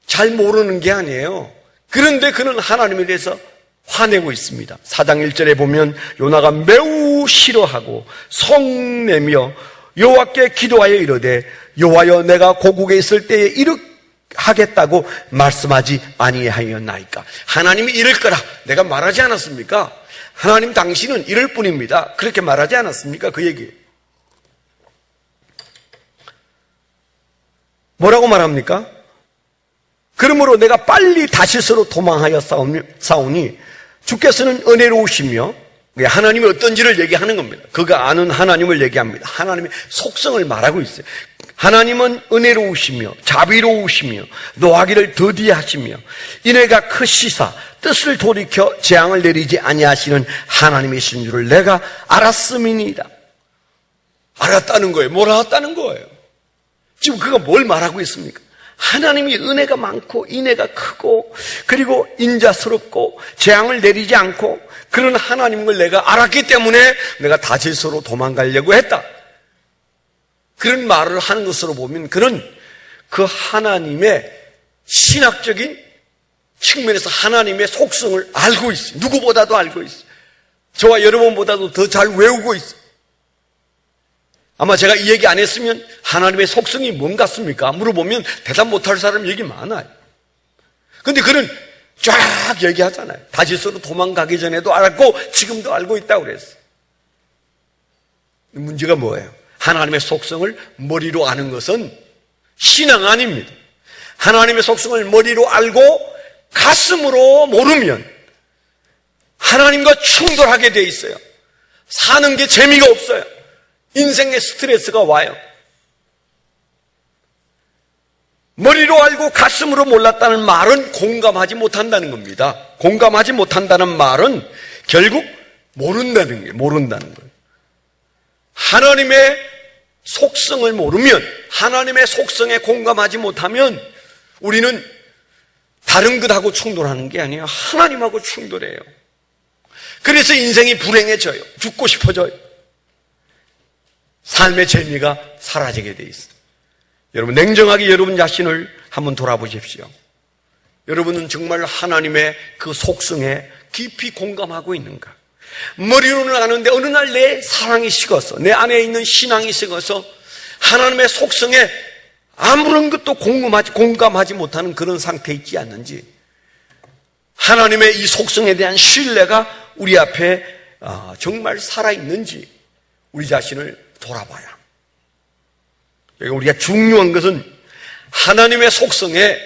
잘 모르는 게 아니에요. 그런데 그는 하나님에 대해서 화내고 있습니다. 4장 1절에 보면 요나가 매우 싫어하고 성내며 여호와께 기도하여 이르되 여호와여 내가 고국에 있을 때에 이렇게 하겠다고 말씀하지 아니하였나이까. 하나님이 이럴 거라 내가 말하지 않았습니까? 하나님 당신은 이럴 뿐입니다. 그렇게 말하지 않았습니까? 그 얘기. 뭐라고 말합니까? 그러므로 내가 빨리 다시스로 도망하여 싸우니 주께서는 은혜로우시며 하나님이 어떤지를 얘기하는 겁니다. 그가 아는 하나님을 얘기합니다. 하나님의 속성을 말하고 있어요. 하나님은 은혜로우시며 자비로우시며 노하기를 더디하시며 인애가 크시사 뜻을 돌이켜 재앙을 내리지 아니하시는 하나님이신 줄을 내가 알았음이니이다. 알았다는 거예요. 뭘 알았다는 거예요? 지금 그가 뭘 말하고 있습니까? 하나님이 은혜가 많고 인애가 크고 그리고 인자스럽고 재앙을 내리지 않고 그런 하나님을 내가 알았기 때문에 내가 다윗으로 도망가려고 했다. 그런 말을 하는 것으로 보면 그는 그 하나님의 신학적인 측면에서 하나님의 속성을 알고 있어요. 누구보다도 알고 있어요. 저와 여러분보다도 더 잘 외우고 있어요. 아마 제가 이 얘기 안 했으면 하나님의 속성이 뭔 같습니까? 물어보면 대답 못할 사람 얘기 많아요. 근데 그는 쫙 얘기하잖아요. 다윗으로 도망가기 전에도 알았고 지금도 알고 있다고 그랬어요. 문제가 뭐예요? 하나님의 속성을 머리로 아는 것은 신앙 아닙니다. 하나님의 속성을 머리로 알고 가슴으로 모르면 하나님과 충돌하게 돼 있어요. 사는 게 재미가 없어요. 인생에 스트레스가 와요. 머리로 알고 가슴으로 몰랐다는 말은 공감하지 못한다는 겁니다. 공감하지 못한다는 말은 결국 모른다는 거예요. 하나님의 속성을 모르면, 하나님의 속성에 공감하지 못하면 우리는 다른 것하고 충돌하는 게 아니에요. 하나님하고 충돌해요. 그래서 인생이 불행해져요. 죽고 싶어져요. 삶의 재미가 사라지게 돼 있어요. 여러분, 냉정하게 여러분 자신을 한번 돌아보십시오. 여러분은 정말 하나님의 그 속성에 깊이 공감하고 있는가? 머리로는 아는데 어느 날 내 사랑이 식어서, 내 안에 있는 신앙이 식어서 하나님의 속성에 아무런 것도 공감하지 못하는 그런 상태에 있지 않는지, 하나님의 이 속성에 대한 신뢰가 우리 앞에 정말 살아있는지 우리 자신을 돌아봐야. 우리가 중요한 것은 하나님의 속성에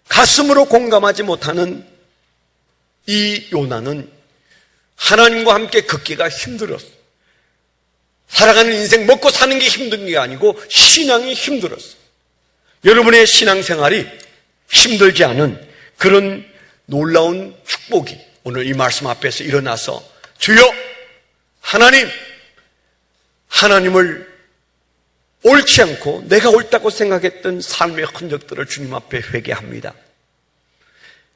가슴으로 공감하지 못하는 이 요나는 하나님과 함께 걷기가 힘들었어. 살아가는 인생 먹고 사는 게 힘든 게 아니고 신앙이 힘들었어. 여러분의 신앙생활이 힘들지 않은 그런 놀라운 축복이 오늘 이 말씀 앞에서 일어나서 주여 하나님을 옳지 않고 내가 옳다고 생각했던 삶의 흔적들을 주님 앞에 회개합니다.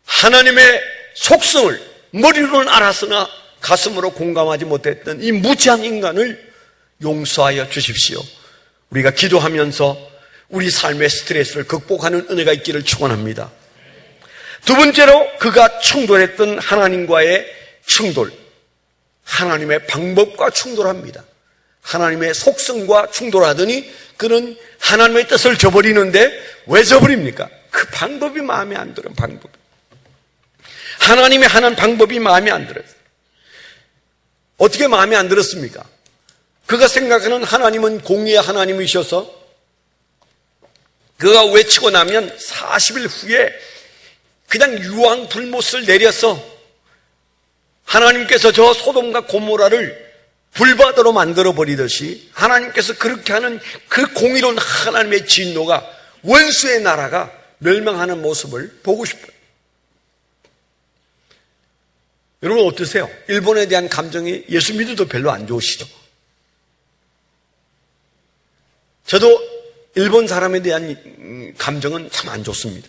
하나님의 속성을 머리로는 알았으나 가슴으로 공감하지 못했던 이 무지한 인간을 용서하여 주십시오. 우리가 기도하면서 우리 삶의 스트레스를 극복하는 은혜가 있기를 축원합니다. 두 번째로 그가 충돌했던 하나님과의 충돌, 하나님의 방법과 충돌합니다. 하나님의 속성과 충돌하더니 그는 하나님의 뜻을 저버리는데 왜 저버립니까? 그 방법이 마음에 안 들어요. 방법. 하나님의 하는 방법이 마음에 안 들어요. 어떻게 마음에 안 들었습니까? 그가 생각하는 하나님은 공의의 하나님이셔서 그가 외치고 나면 40일 후에 그냥 유황 불못을 내려서 하나님께서 저 소돔과 고모라를 불바다로 만들어버리듯이 하나님께서 그렇게 하는 그 공의로운 하나님의 진노가, 원수의 나라가 멸망하는 모습을 보고 싶어요. 여러분 어떠세요? 일본에 대한 감정이 예수 믿어도 별로 안 좋으시죠? 저도 일본 사람에 대한 감정은 참 안 좋습니다.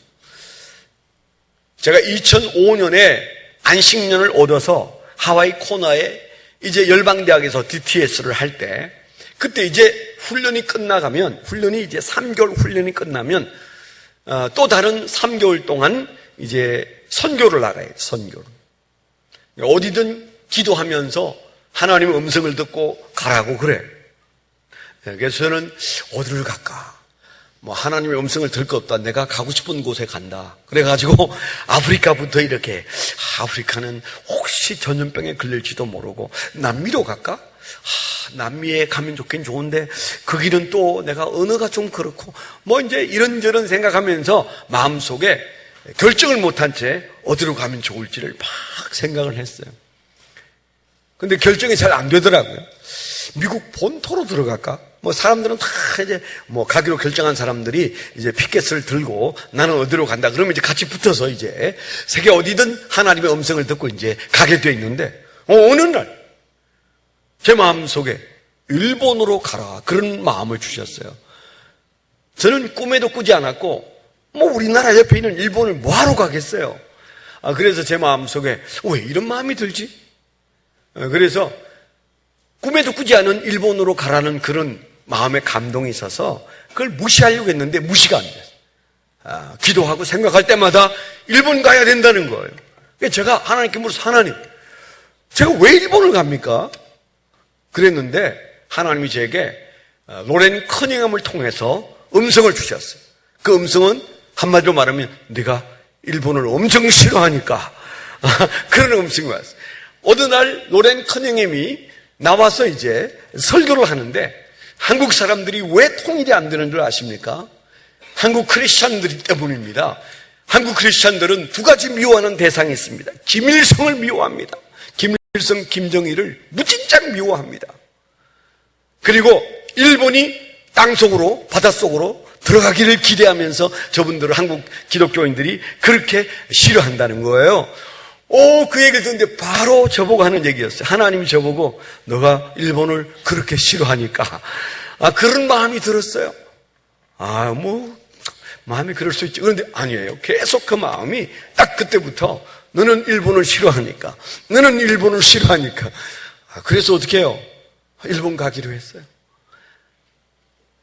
제가 2005년에 안식년을 얻어서 하와이 코나에 이제 열방대학에서 DTS를 할 때, 그때 이제 훈련이 끝나가면, 훈련이 이제 3개월 훈련이 끝나면 또 다른 3개월 동안 이제 선교를 나가요. 선교를. 어디든 기도하면서 하나님의 음성을 듣고 가라고 그래. 그래서 저는 어디를 갈까? 뭐 하나님의 음성을 들을 것 없다. 내가 가고 싶은 곳에 간다. 그래가지고 아프리카부터 이렇게, 아프리카는 혹시 전염병에 걸릴지도 모르고 남미로 갈까? 남미에 가면 좋긴 좋은데 그 길은 또 내가 언어가 좀 그렇고 뭐 이제 이런저런 생각하면서 마음속에 결정을 못한 채 어디로 가면 좋을지를 막 생각을 했어요. 근데 결정이 잘 안 되더라고요. 미국 본토로 들어갈까? 뭐 사람들은 다 이제 뭐 가기로 결정한 사람들이 이제 피켓을 들고 나는 어디로 간다. 그러면 이제 같이 붙어서 이제 세계 어디든 하나님의 음성을 듣고 이제 가게 돼 있는데 어느 날 제 마음속에 일본으로 가라 그런 마음을 주셨어요. 저는 꿈에도 꾸지 않았고 뭐 우리나라 옆에 있는 일본을 뭐하러 가겠어요? 그래서 제 마음속에 왜 이런 마음이 들지? 그래서 꿈에도 꾸지 않은 일본으로 가라는 그런 마음의 감동이 있어서 그걸 무시하려고 했는데 무시가 안 됐어요. 기도하고 생각할 때마다 일본 가야 된다는 거예요. 제가 하나님께 물어서 하나님, 제가 왜 일본을 갑니까? 그랬는데 하나님이 제게 로렌 커닝엄을 통해서 음성을 주셨어요. 그 음성은 한마디로 말하면 네가 일본을 엄청 싫어하니까 그런 음성이 왔어요. 어느 날 로렌 커닝엄이 나와서 이제 설교를 하는데 한국 사람들이 왜 통일이 안 되는 줄 아십니까? 한국 크리스찬들 때문입니다. 한국 크리스찬들은 두 가지 미워하는 대상이 있습니다. 김일성을 미워합니다. 김일성, 김정일을 무진장 미워합니다. 그리고 일본이 땅속으로, 바닷속으로 들어가기를 기대하면서 저분들은 한국 기독교인들이 그렇게 싫어한다는 거예요. 그 얘기를 듣는데 바로 저보고 하는 얘기였어요. 하나님이 저보고 너가 일본을 그렇게 싫어하니까 그런 마음이 들었어요. 마음이 그럴 수 있지. 그런데 아니에요. 계속 그 마음이 딱 그때부터 너는 일본을 싫어하니까, 너는 일본을 싫어하니까. 그래서 어떻게 해요? 일본 가기로 했어요.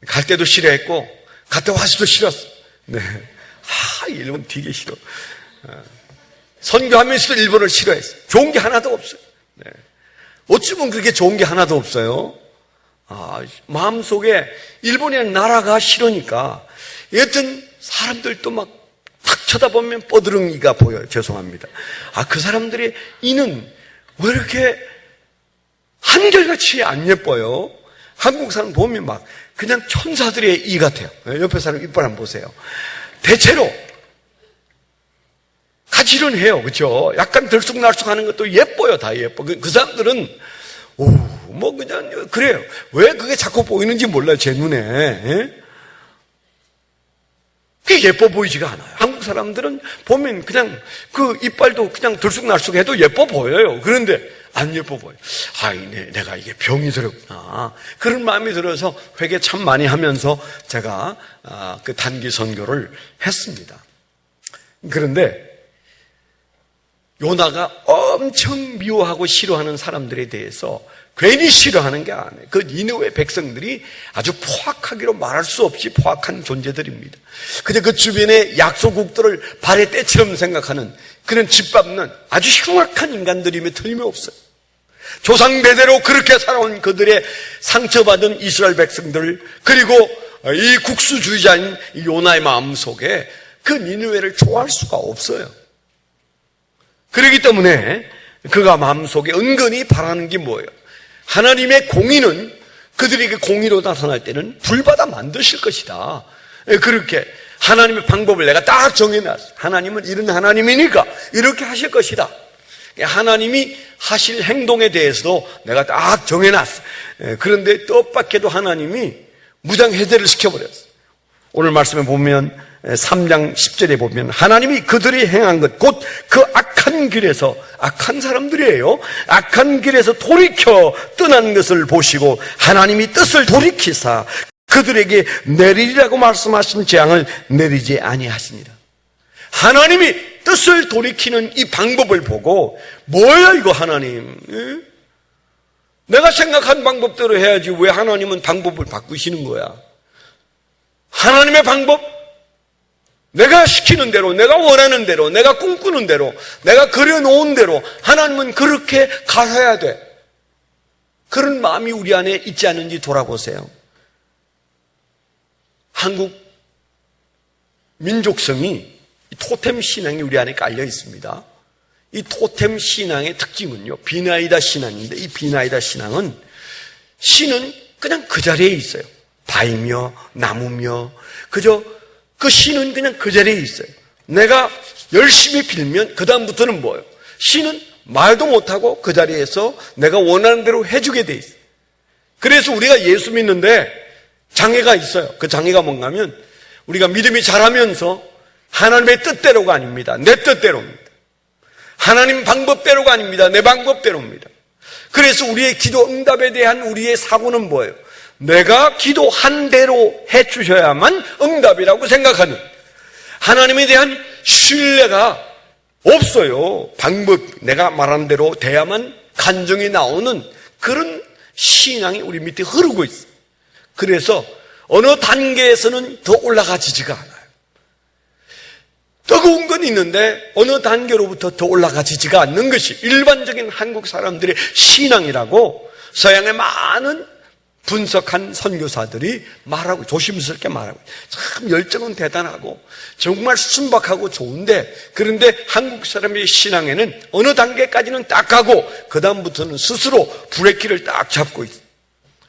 갈 때도 싫어했고 갔다 와서도 싫었어. 네. 일본 되게 싫어. 선교하면서도 일본을 싫어했어요. 좋은 게 하나도 없어요. 네. 어찌 보면 그렇게 좋은 게 하나도 없어요. 마음속에 일본이라는 나라가 싫으니까 여튼 사람들도 막 탁 쳐다보면 뻐드렁이가 보여요. 죄송합니다. 그 사람들의 이는 왜 이렇게 한결같이 안 예뻐요? 한국 사람 보면 막 그냥 천사들의 이 같아요. 옆에 사람 이빨 한번 보세요. 대체로 가지런해요. 그렇죠? 약간 들쑥날쑥하는 것도 예뻐요. 다 예뻐. 그 사람들은 그냥 그래요. 왜 그게 자꾸 보이는지 몰라요. 제 눈에. 예? 그게 예뻐 보이지가 않아요. 한국 사람들은 보면 그냥 그 이빨도 그냥 들쑥날쑥해도 예뻐 보여요. 그런데 안 예뻐 보여요. 내가 이게 병이 들었구나. 그런 마음이 들어서 회개 참 많이 하면서 제가 그 단기 선교를 했습니다. 그런데 요나가 엄청 미워하고 싫어하는 사람들에 대해서 괜히 싫어하는 게 아니에요. 그 니느웨 백성들이 아주 포악하기로 말할 수 없이 포악한 존재들입니다. 근데 그 주변의 약소국들을 발의 때처럼 생각하는 그런 짓밟는 아주 흉악한 인간들임에 틀림없어요. 조상대대로 그렇게 살아온 그들의 상처받은 이스라엘 백성들, 그리고 이 국수주의자인 요나의 마음속에 그 니느웨를 좋아할 수가 없어요. 그렇기 때문에 그가 마음속에 은근히 바라는 게 뭐예요? 하나님의 공의는 그들에게 공의로 나타날 때는 불받아 만드실 것이다. 그렇게 하나님의 방법을 내가 딱 정해놨어. 하나님은 이런 하나님이니까 이렇게 하실 것이다. 하나님이 하실 행동에 대해서도 내가 딱 정해놨어. 그런데 뜻밖에도 하나님이 무장해제를 시켜버렸어. 오늘 말씀에 보면 3장 10절에 보면 하나님이 그들이 행한 것, 곧 그 악한 길에서, 악한 사람들이에요. 악한 길에서 돌이켜 떠난 것을 보시고 하나님이 뜻을 돌이키사 그들에게 내리리라고 말씀하신 재앙을 내리지 아니하시니라. 하나님이 뜻을 돌이키는 이 방법을 보고 뭐야 이거 하나님? 내가 생각한 방법대로 해야지 왜 하나님은 방법을 바꾸시는 거야? 하나님의 방법? 내가 시키는 대로, 내가 원하는 대로, 내가 꿈꾸는 대로, 내가 그려놓은 대로 하나님은 그렇게 가셔야 돼. 그런 마음이 우리 안에 있지 않은지 돌아보세요. 한국 민족성이 토템 신앙이 우리 안에 깔려 있습니다. 이 토템 신앙의 특징은요, 비나이다 신앙인데 이 비나이다 신앙은 신은 그냥 그 자리에 있어요. 바위며 나무며 그저 그 신은 그냥 그 자리에 있어요. 내가 열심히 빌면 그 다음부터는 뭐예요? 신은 말도 못하고 그 자리에서 내가 원하는 대로 해주게 돼 있어요. 그래서 우리가 예수 믿는데 장애가 있어요. 그 장애가 뭔가 하면 우리가 믿음이 자라면서 하나님의 뜻대로가 아닙니다. 내 뜻대로입니다. 하나님 방법대로가 아닙니다. 내 방법대로입니다. 그래서 우리의 기도 응답에 대한 우리의 사고는 뭐예요? 내가 기도한 대로 해주셔야만 응답이라고 생각하는, 하나님에 대한 신뢰가 없어요. 방법, 내가 말한 대로 돼야만 간증이 나오는 그런 신앙이 우리 밑에 흐르고 있어요. 그래서 어느 단계에서는 더 올라가지지가 않아요. 뜨거운 건 있는데 어느 단계로부터 더 올라가지지가 않는 것이 일반적인 한국 사람들의 신앙이라고 서양의 많은 분석한 선교사들이 말하고, 조심스럽게 말하고, 참 열정은 대단하고 정말 순박하고 좋은데, 그런데 한국 사람의 신앙에는 어느 단계까지는 딱 가고 그 다음부터는 스스로 브레이크를 딱 잡고 있어요.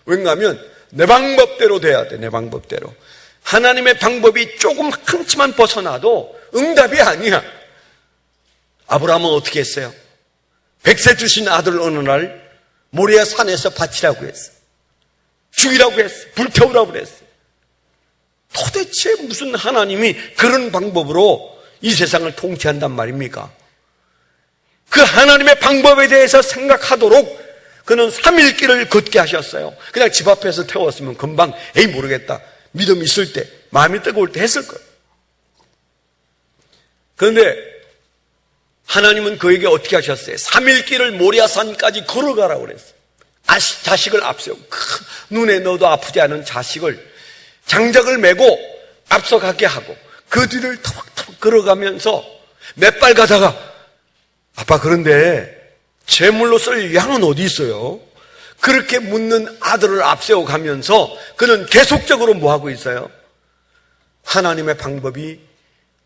왜냐하면 내 방법대로 돼야 돼. 내 방법대로. 하나님의 방법이 조금 한치만 벗어나도 응답이 아니야. 아브라함은 어떻게 했어요? 100세 주신 아들 어느 날 모리아 산에서 바치라고 했어. 죽이라고 했어. 불태우라고 그랬어. 도대체 무슨 하나님이 그런 방법으로 이 세상을 통치한단 말입니까? 그 하나님의 방법에 대해서 생각하도록 그는 3일 길을 걷게 하셨어요. 그냥 집 앞에서 태웠으면 금방 에이 모르겠다, 믿음 있을 때, 마음이 뜨거울 때 했을 거예요. 그런데 하나님은 그에게 어떻게 하셨어요? 3일 길을 모리아산까지 걸어가라고 그랬어요. 자식을 앞세우고, 눈에 넣어도 아프지 않은 자식을 장작을 메고 앞서가게 하고 그 뒤를 터벅터벅 걸어가면서 몇 발 가다가, 아빠 그런데 제물로 쓸 양은 어디 있어요? 그렇게 묻는 아들을 앞세워 가면서 그는 계속적으로 뭐하고 있어요? 하나님의 방법이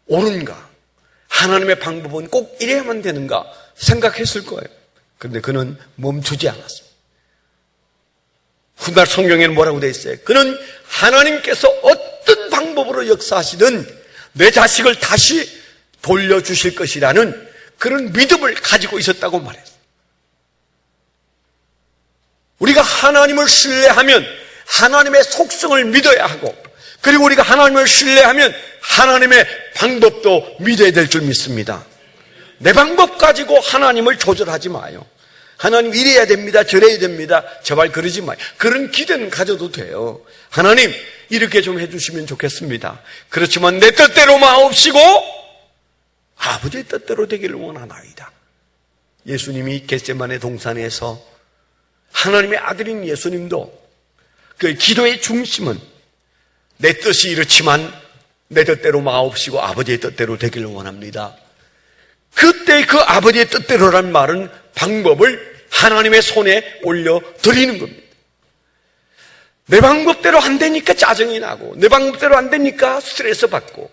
옳은가? 하나님의 방법은 꼭 이래야만 되는가? 생각했을 거예요. 그런데 그는 멈추지 않았습니다. 훗날 성경에는 뭐라고 되어 있어요? 그는 하나님께서 어떤 방법으로 역사하시든 내 자식을 다시 돌려주실 것이라는 그런 믿음을 가지고 있었다고 말했어요. 우리가 하나님을 신뢰하면 하나님의 속성을 믿어야 하고, 그리고 우리가 하나님을 신뢰하면 하나님의 방법도 믿어야 될 줄 믿습니다. 내 방법 가지고 하나님을 조절하지 마요. 하나님 이래야 됩니다, 저래야 됩니다, 제발 그러지 마요. 그런 기대는 가져도 돼요. 하나님 이렇게 좀 해주시면 좋겠습니다. 그렇지만 내 뜻대로 마옵시고 아버지의 뜻대로 되기를 원하나이다. 예수님이 겟세마네 동산에서 하나님의 아들인 예수님도 그 기도의 중심은 내 뜻이 이렇지만 내 뜻대로 마옵시고 아버지의 뜻대로 되기를 원합니다. 그때 그 아버지의 뜻대로란 말은 방법을 하나님의 손에 올려드리는 겁니다. 내 방법대로 안 되니까 짜증이 나고, 내 방법대로 안 되니까 스트레스 받고,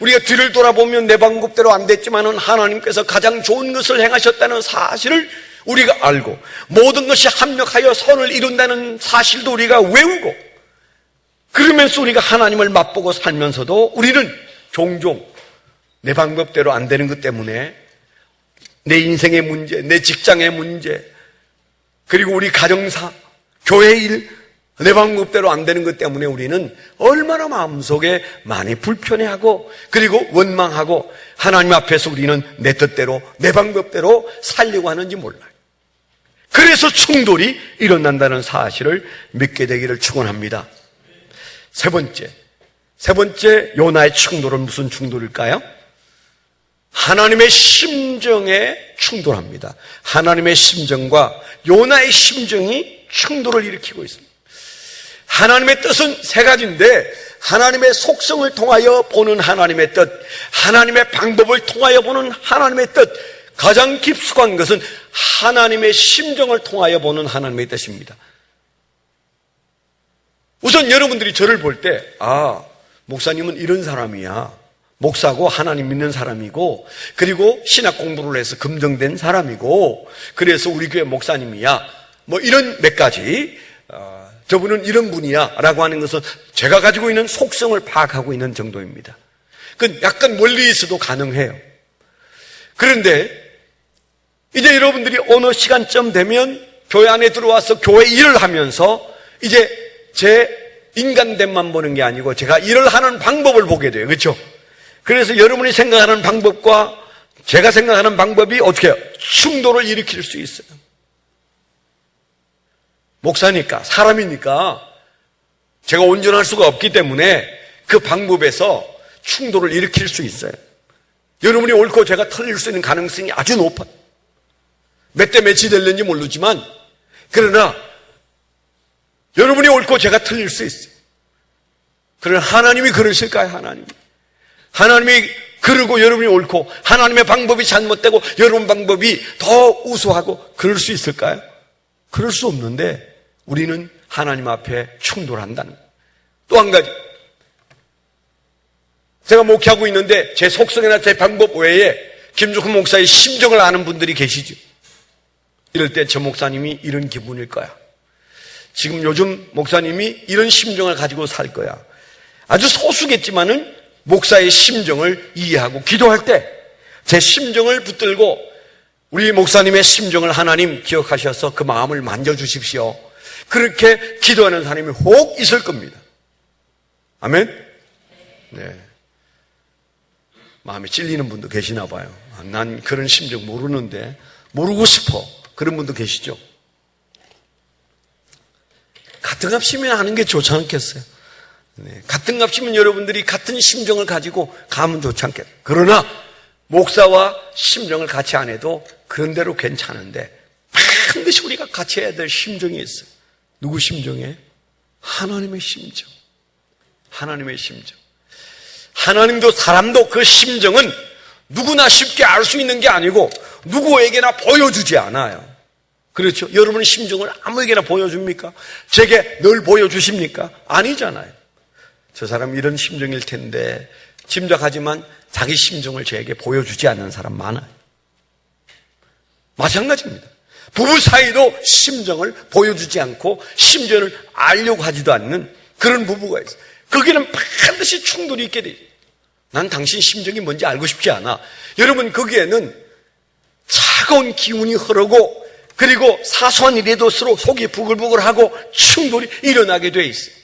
우리가 뒤를 돌아보면 내 방법대로 안 됐지만은 하나님께서 가장 좋은 것을 행하셨다는 사실을 우리가 알고, 모든 것이 합력하여 선을 이룬다는 사실도 우리가 외우고, 그러면서 우리가 하나님을 맛보고 살면서도 우리는 종종 내 방법대로 안 되는 것 때문에 내 인생의 문제, 내 직장의 문제, 그리고 우리 가정사, 교회 일, 내 방법대로 안 되는 것 때문에 우리는 얼마나 마음속에 많이 불편해하고, 그리고 원망하고, 하나님 앞에서 우리는 내 뜻대로, 내 방법대로 살려고 하는지 몰라요. 그래서 충돌이 일어난다는 사실을 믿게 되기를 축원합니다. 세 번째 요나의 충돌은 무슨 충돌일까요? 하나님의 심정에 충돌합니다. 하나님의 심정과 요나의 심정이 충돌을 일으키고 있습니다. 하나님의 뜻은 세 가지인데, 하나님의 속성을 통하여 보는 하나님의 뜻, 하나님의 방법을 통하여 보는 하나님의 뜻, 가장 깊숙한 것은 하나님의 심정을 통하여 보는 하나님의 뜻입니다. 우선 여러분들이 저를 볼 때, 목사님은 이런 사람이야, 목사고 하나님 믿는 사람이고, 그리고 신학 공부를 해서 검증된 사람이고, 그래서 우리 교회 목사님이야, 뭐 이런 몇 가지, 저분은 이런 분이야 라고 하는 것은 제가 가지고 있는 속성을 파악하고 있는 정도입니다. 그건 약간 멀리에서도 가능해요. 그런데 이제 여러분들이 어느 시간쯤 되면 교회 안에 들어와서 교회 일을 하면서 이제 제 인간됨만 보는 게 아니고 제가 일을 하는 방법을 보게 돼요. 그렇죠? 그래서 여러분이 생각하는 방법과 제가 생각하는 방법이 어떻게 해요? 충돌을 일으킬 수 있어요. 목사니까, 사람이니까 제가 온전할 수가 없기 때문에 그 방법에서 충돌을 일으킬 수 있어요. 여러분이 옳고 제가 틀릴 수 있는 가능성이 아주 높아요. 몇 대 몇이 될는지 모르지만, 그러나 여러분이 옳고 제가 틀릴 수 있어요. 그러나 하나님이 그러실까요? 하나님이 그러고 여러분이 옳고 하나님의 방법이 잘못되고 여러분 방법이 더 우수하고 그럴 수 있을까요? 그럴 수 없는데 우리는 하나님 앞에 충돌한다는 거예요. 또 한 가지, 제가 목회하고 있는데 제 속성이나 제 방법 외에 김종훈 목사의 심정을 아는 분들이 계시죠. 이럴 때 저 목사님이 이런 기분일 거야. 지금 요즘 목사님이 이런 심정을 가지고 살 거야. 아주 소수겠지만은 목사의 심정을 이해하고 기도할 때 제 심정을 붙들고 우리 목사님의 심정을 하나님 기억하셔서 그 마음을 만져주십시오. 그렇게 기도하는 사람이 혹 있을 겁니다. 아멘? 네. 마음에 찔리는 분도 계시나 봐요. 난 그런 심정 모르는데 모르고 싶어. 그런 분도 계시죠. 같은 값이면 하는 게 좋지 않겠어요? 네. 같은 값이면 여러분들이 같은 심정을 가지고 가면 좋지 않겠어요? 그러나 목사와 심정을 같이 안 해도 그런 대로 괜찮은데 반드시 우리가 같이 해야 될 심정이 있어요. 누구 심정에? 하나님의 심정. 하나님의 심정. 하나님도 사람도 그 심정은 누구나 쉽게 알 수 있는 게 아니고 누구에게나 보여주지 않아요. 그렇죠? 여러분의 심정을 아무에게나 보여줍니까? 제게 늘 보여주십니까? 아니잖아요. 저 사람 이런 심정일 텐데 짐작하지만 자기 심정을 저에게 보여주지 않는 사람 많아요. 마찬가지입니다. 부부 사이도 심정을 보여주지 않고 심정을 알려고 하지도 않는 그런 부부가 있어요. 거기는 반드시 충돌이 있게 돼요. 난 당신 심정이 뭔지 알고 싶지 않아. 여러분, 거기에는 차가운 기운이 흐르고 그리고 사소한 일에도 서로 속이 부글부글하고 충돌이 일어나게 돼 있어요.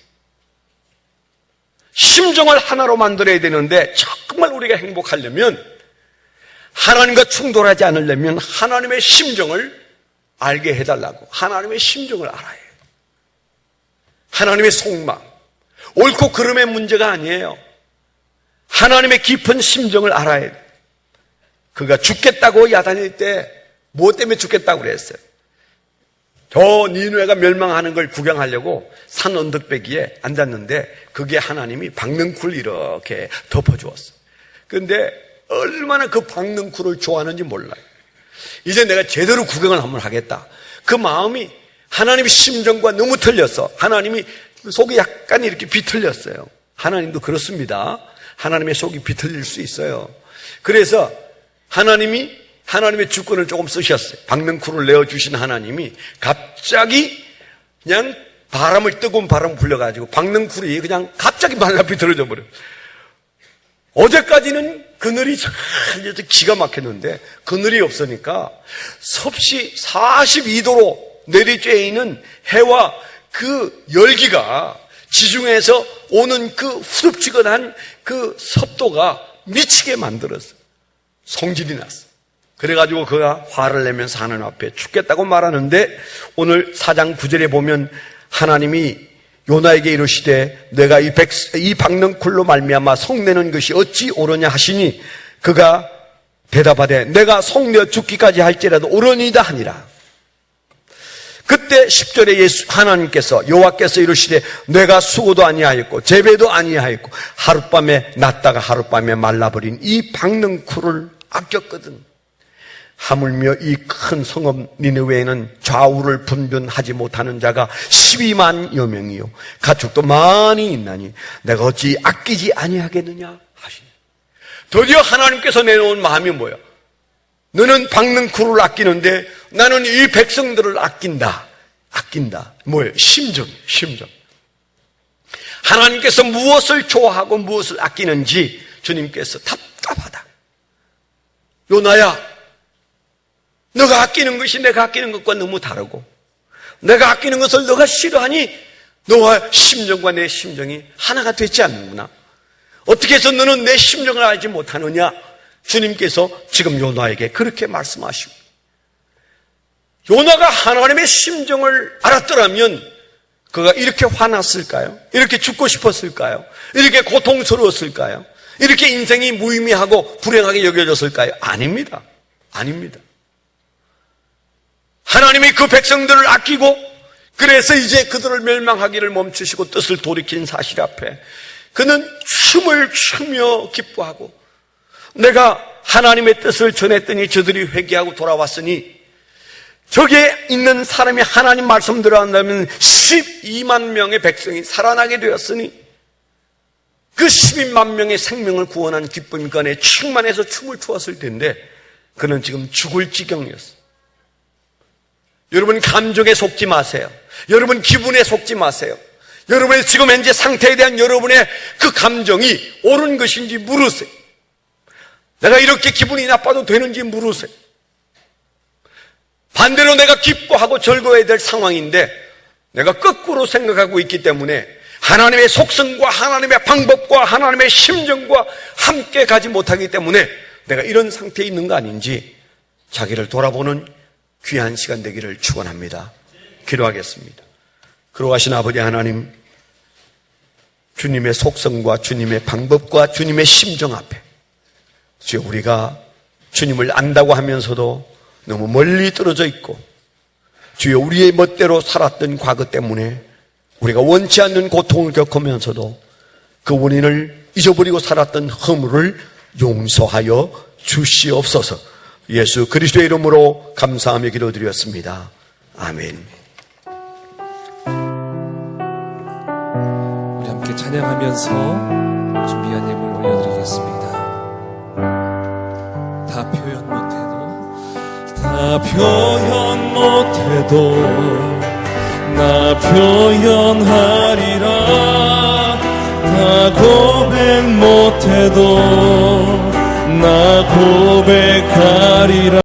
심정을 하나로 만들어야 되는데 정말 우리가 행복하려면, 하나님과 충돌하지 않으려면 하나님의 심정을 알게 해달라고. 하나님의 심정을 알아야 해요. 하나님의 속마음, 옳고 그름의 문제가 아니에요. 하나님의 깊은 심정을 알아야 해요. 그가 죽겠다고 야단일 때 뭐 때문에 죽겠다고 그랬어요? 저 니느웨가 멸망하는 걸 구경하려고 산 언덕배기에 앉았는데 그게 하나님이 박능쿨 이렇게 덮어주었어요. 그런데 얼마나 그 박능쿨을 좋아하는지 몰라요. 이제 내가 제대로 구경을 한번 하겠다. 그 마음이 하나님의 심정과 너무 틀렸어. 하나님이 속이 약간 이렇게 비틀렸어요. 하나님도 그렇습니다. 하나님의 속이 비틀릴 수 있어요. 그래서 하나님의 주권을 조금 쓰셨어요. 박능쿨을 내어주신 하나님이 갑자기 그냥 뜨거운 바람을 불려가지고 박능쿨이 그냥 갑자기 말라 비틀어져 버려요. 어제까지는 그늘이 잘 기가 막혔는데 그늘이 없으니까 섭씨 42도로 내리쬐 있는 해와 그 열기가 지중해에서 오는 그 후덥지근한 그 습도가 미치게 만들었어요. 성질이 났어요. 그래가지고 그가 화를 내면서 하나님 앞에 죽겠다고 말하는데 오늘 4장 9절에 보면 하나님이 요나에게 이르시되 내가 이 박능쿨로 말미암아 성내는 것이 어찌 옳으냐 하시니 그가 대답하되 내가 성내어 죽기까지 할지라도 옳으니이다 하니라. 그때 10절에 하나님께서 여호와께서 이르시되 내가 수고도 아니하였고 재배도 아니하였고 하룻밤에 났다가 하룻밤에 말라버린 이 박능쿨을 아꼈거든. 하물며 이 큰 성읍 니느웨에는 좌우를 분변하지 못하는 자가 12만여 명이요 가축도 많이 있나니 내가 어찌 아끼지 아니하겠느냐 하시니. 드디어 하나님께서 내놓은 마음이 뭐야? 너는 박능쿨을 아끼는데 나는 이 백성들을 아낀다. 뭐예요? 심정. 하나님께서 무엇을 좋아하고 무엇을 아끼는지 주님께서 답답하다. 요나야, 너가 아끼는 것이 내가 아끼는 것과 너무 다르고 내가 아끼는 것을 너가 싫어하니 너와 심정과 내 심정이 하나가 되지 않는구나. 어떻게 해서 너는 내 심정을 알지 못하느냐? 주님께서 지금 요나에게 그렇게 말씀하시고, 요나가 하나님의 심정을 알았더라면 그가 이렇게 화났을까요? 이렇게 죽고 싶었을까요? 이렇게 고통스러웠을까요? 이렇게 인생이 무의미하고 불행하게 여겨졌을까요? 아닙니다. 아닙니다. 하나님이 그 백성들을 아끼고 그래서 이제 그들을 멸망하기를 멈추시고 뜻을 돌이킨 사실 앞에 그는 춤을 추며 기뻐하고, 내가 하나님의 뜻을 전했더니 저들이 회개하고 돌아왔으니 저기에 있는 사람이 하나님 말씀대로 한다면 12만 명의 백성이 살아나게 되었으니 그 12만 명의 생명을 구원한 기쁨 간에 충만해서 춤을 추었을 텐데 그는 지금 죽을 지경이었어요. 여러분, 감정에 속지 마세요. 여러분, 기분에 속지 마세요. 여러분의 지금 현재 상태에 대한 여러분의 그 감정이 옳은 것인지 물으세요. 내가 이렇게 기분이 나빠도 되는지 물으세요. 반대로 내가 기뻐하고 즐거워야 될 상황인데 내가 거꾸로 생각하고 있기 때문에 하나님의 속성과 하나님의 방법과 하나님의 심정과 함께 가지 못하기 때문에 내가 이런 상태에 있는 거 아닌지 자기를 돌아보는 귀한 시간 되기를 축원합니다. 기도하겠습니다. 그러하신 아버지 하나님, 주님의 속성과 주님의 방법과 주님의 심정 앞에 주여, 우리가 주님을 안다고 하면서도 너무 멀리 떨어져 있고, 주여, 우리의 멋대로 살았던 과거 때문에 우리가 원치 않는 고통을 겪으면서도 그 원인을 잊어버리고 살았던 허물을 용서하여 주시옵소서. 예수 그리스도의 이름으로 감사하며 기도드렸습니다. 아멘. 우리 함께 찬양하면서 준비한 예물 올려드리겠습니다. 다 표현 못해도 나 표현하리라. 다 고백 못해도 나 고백하리라.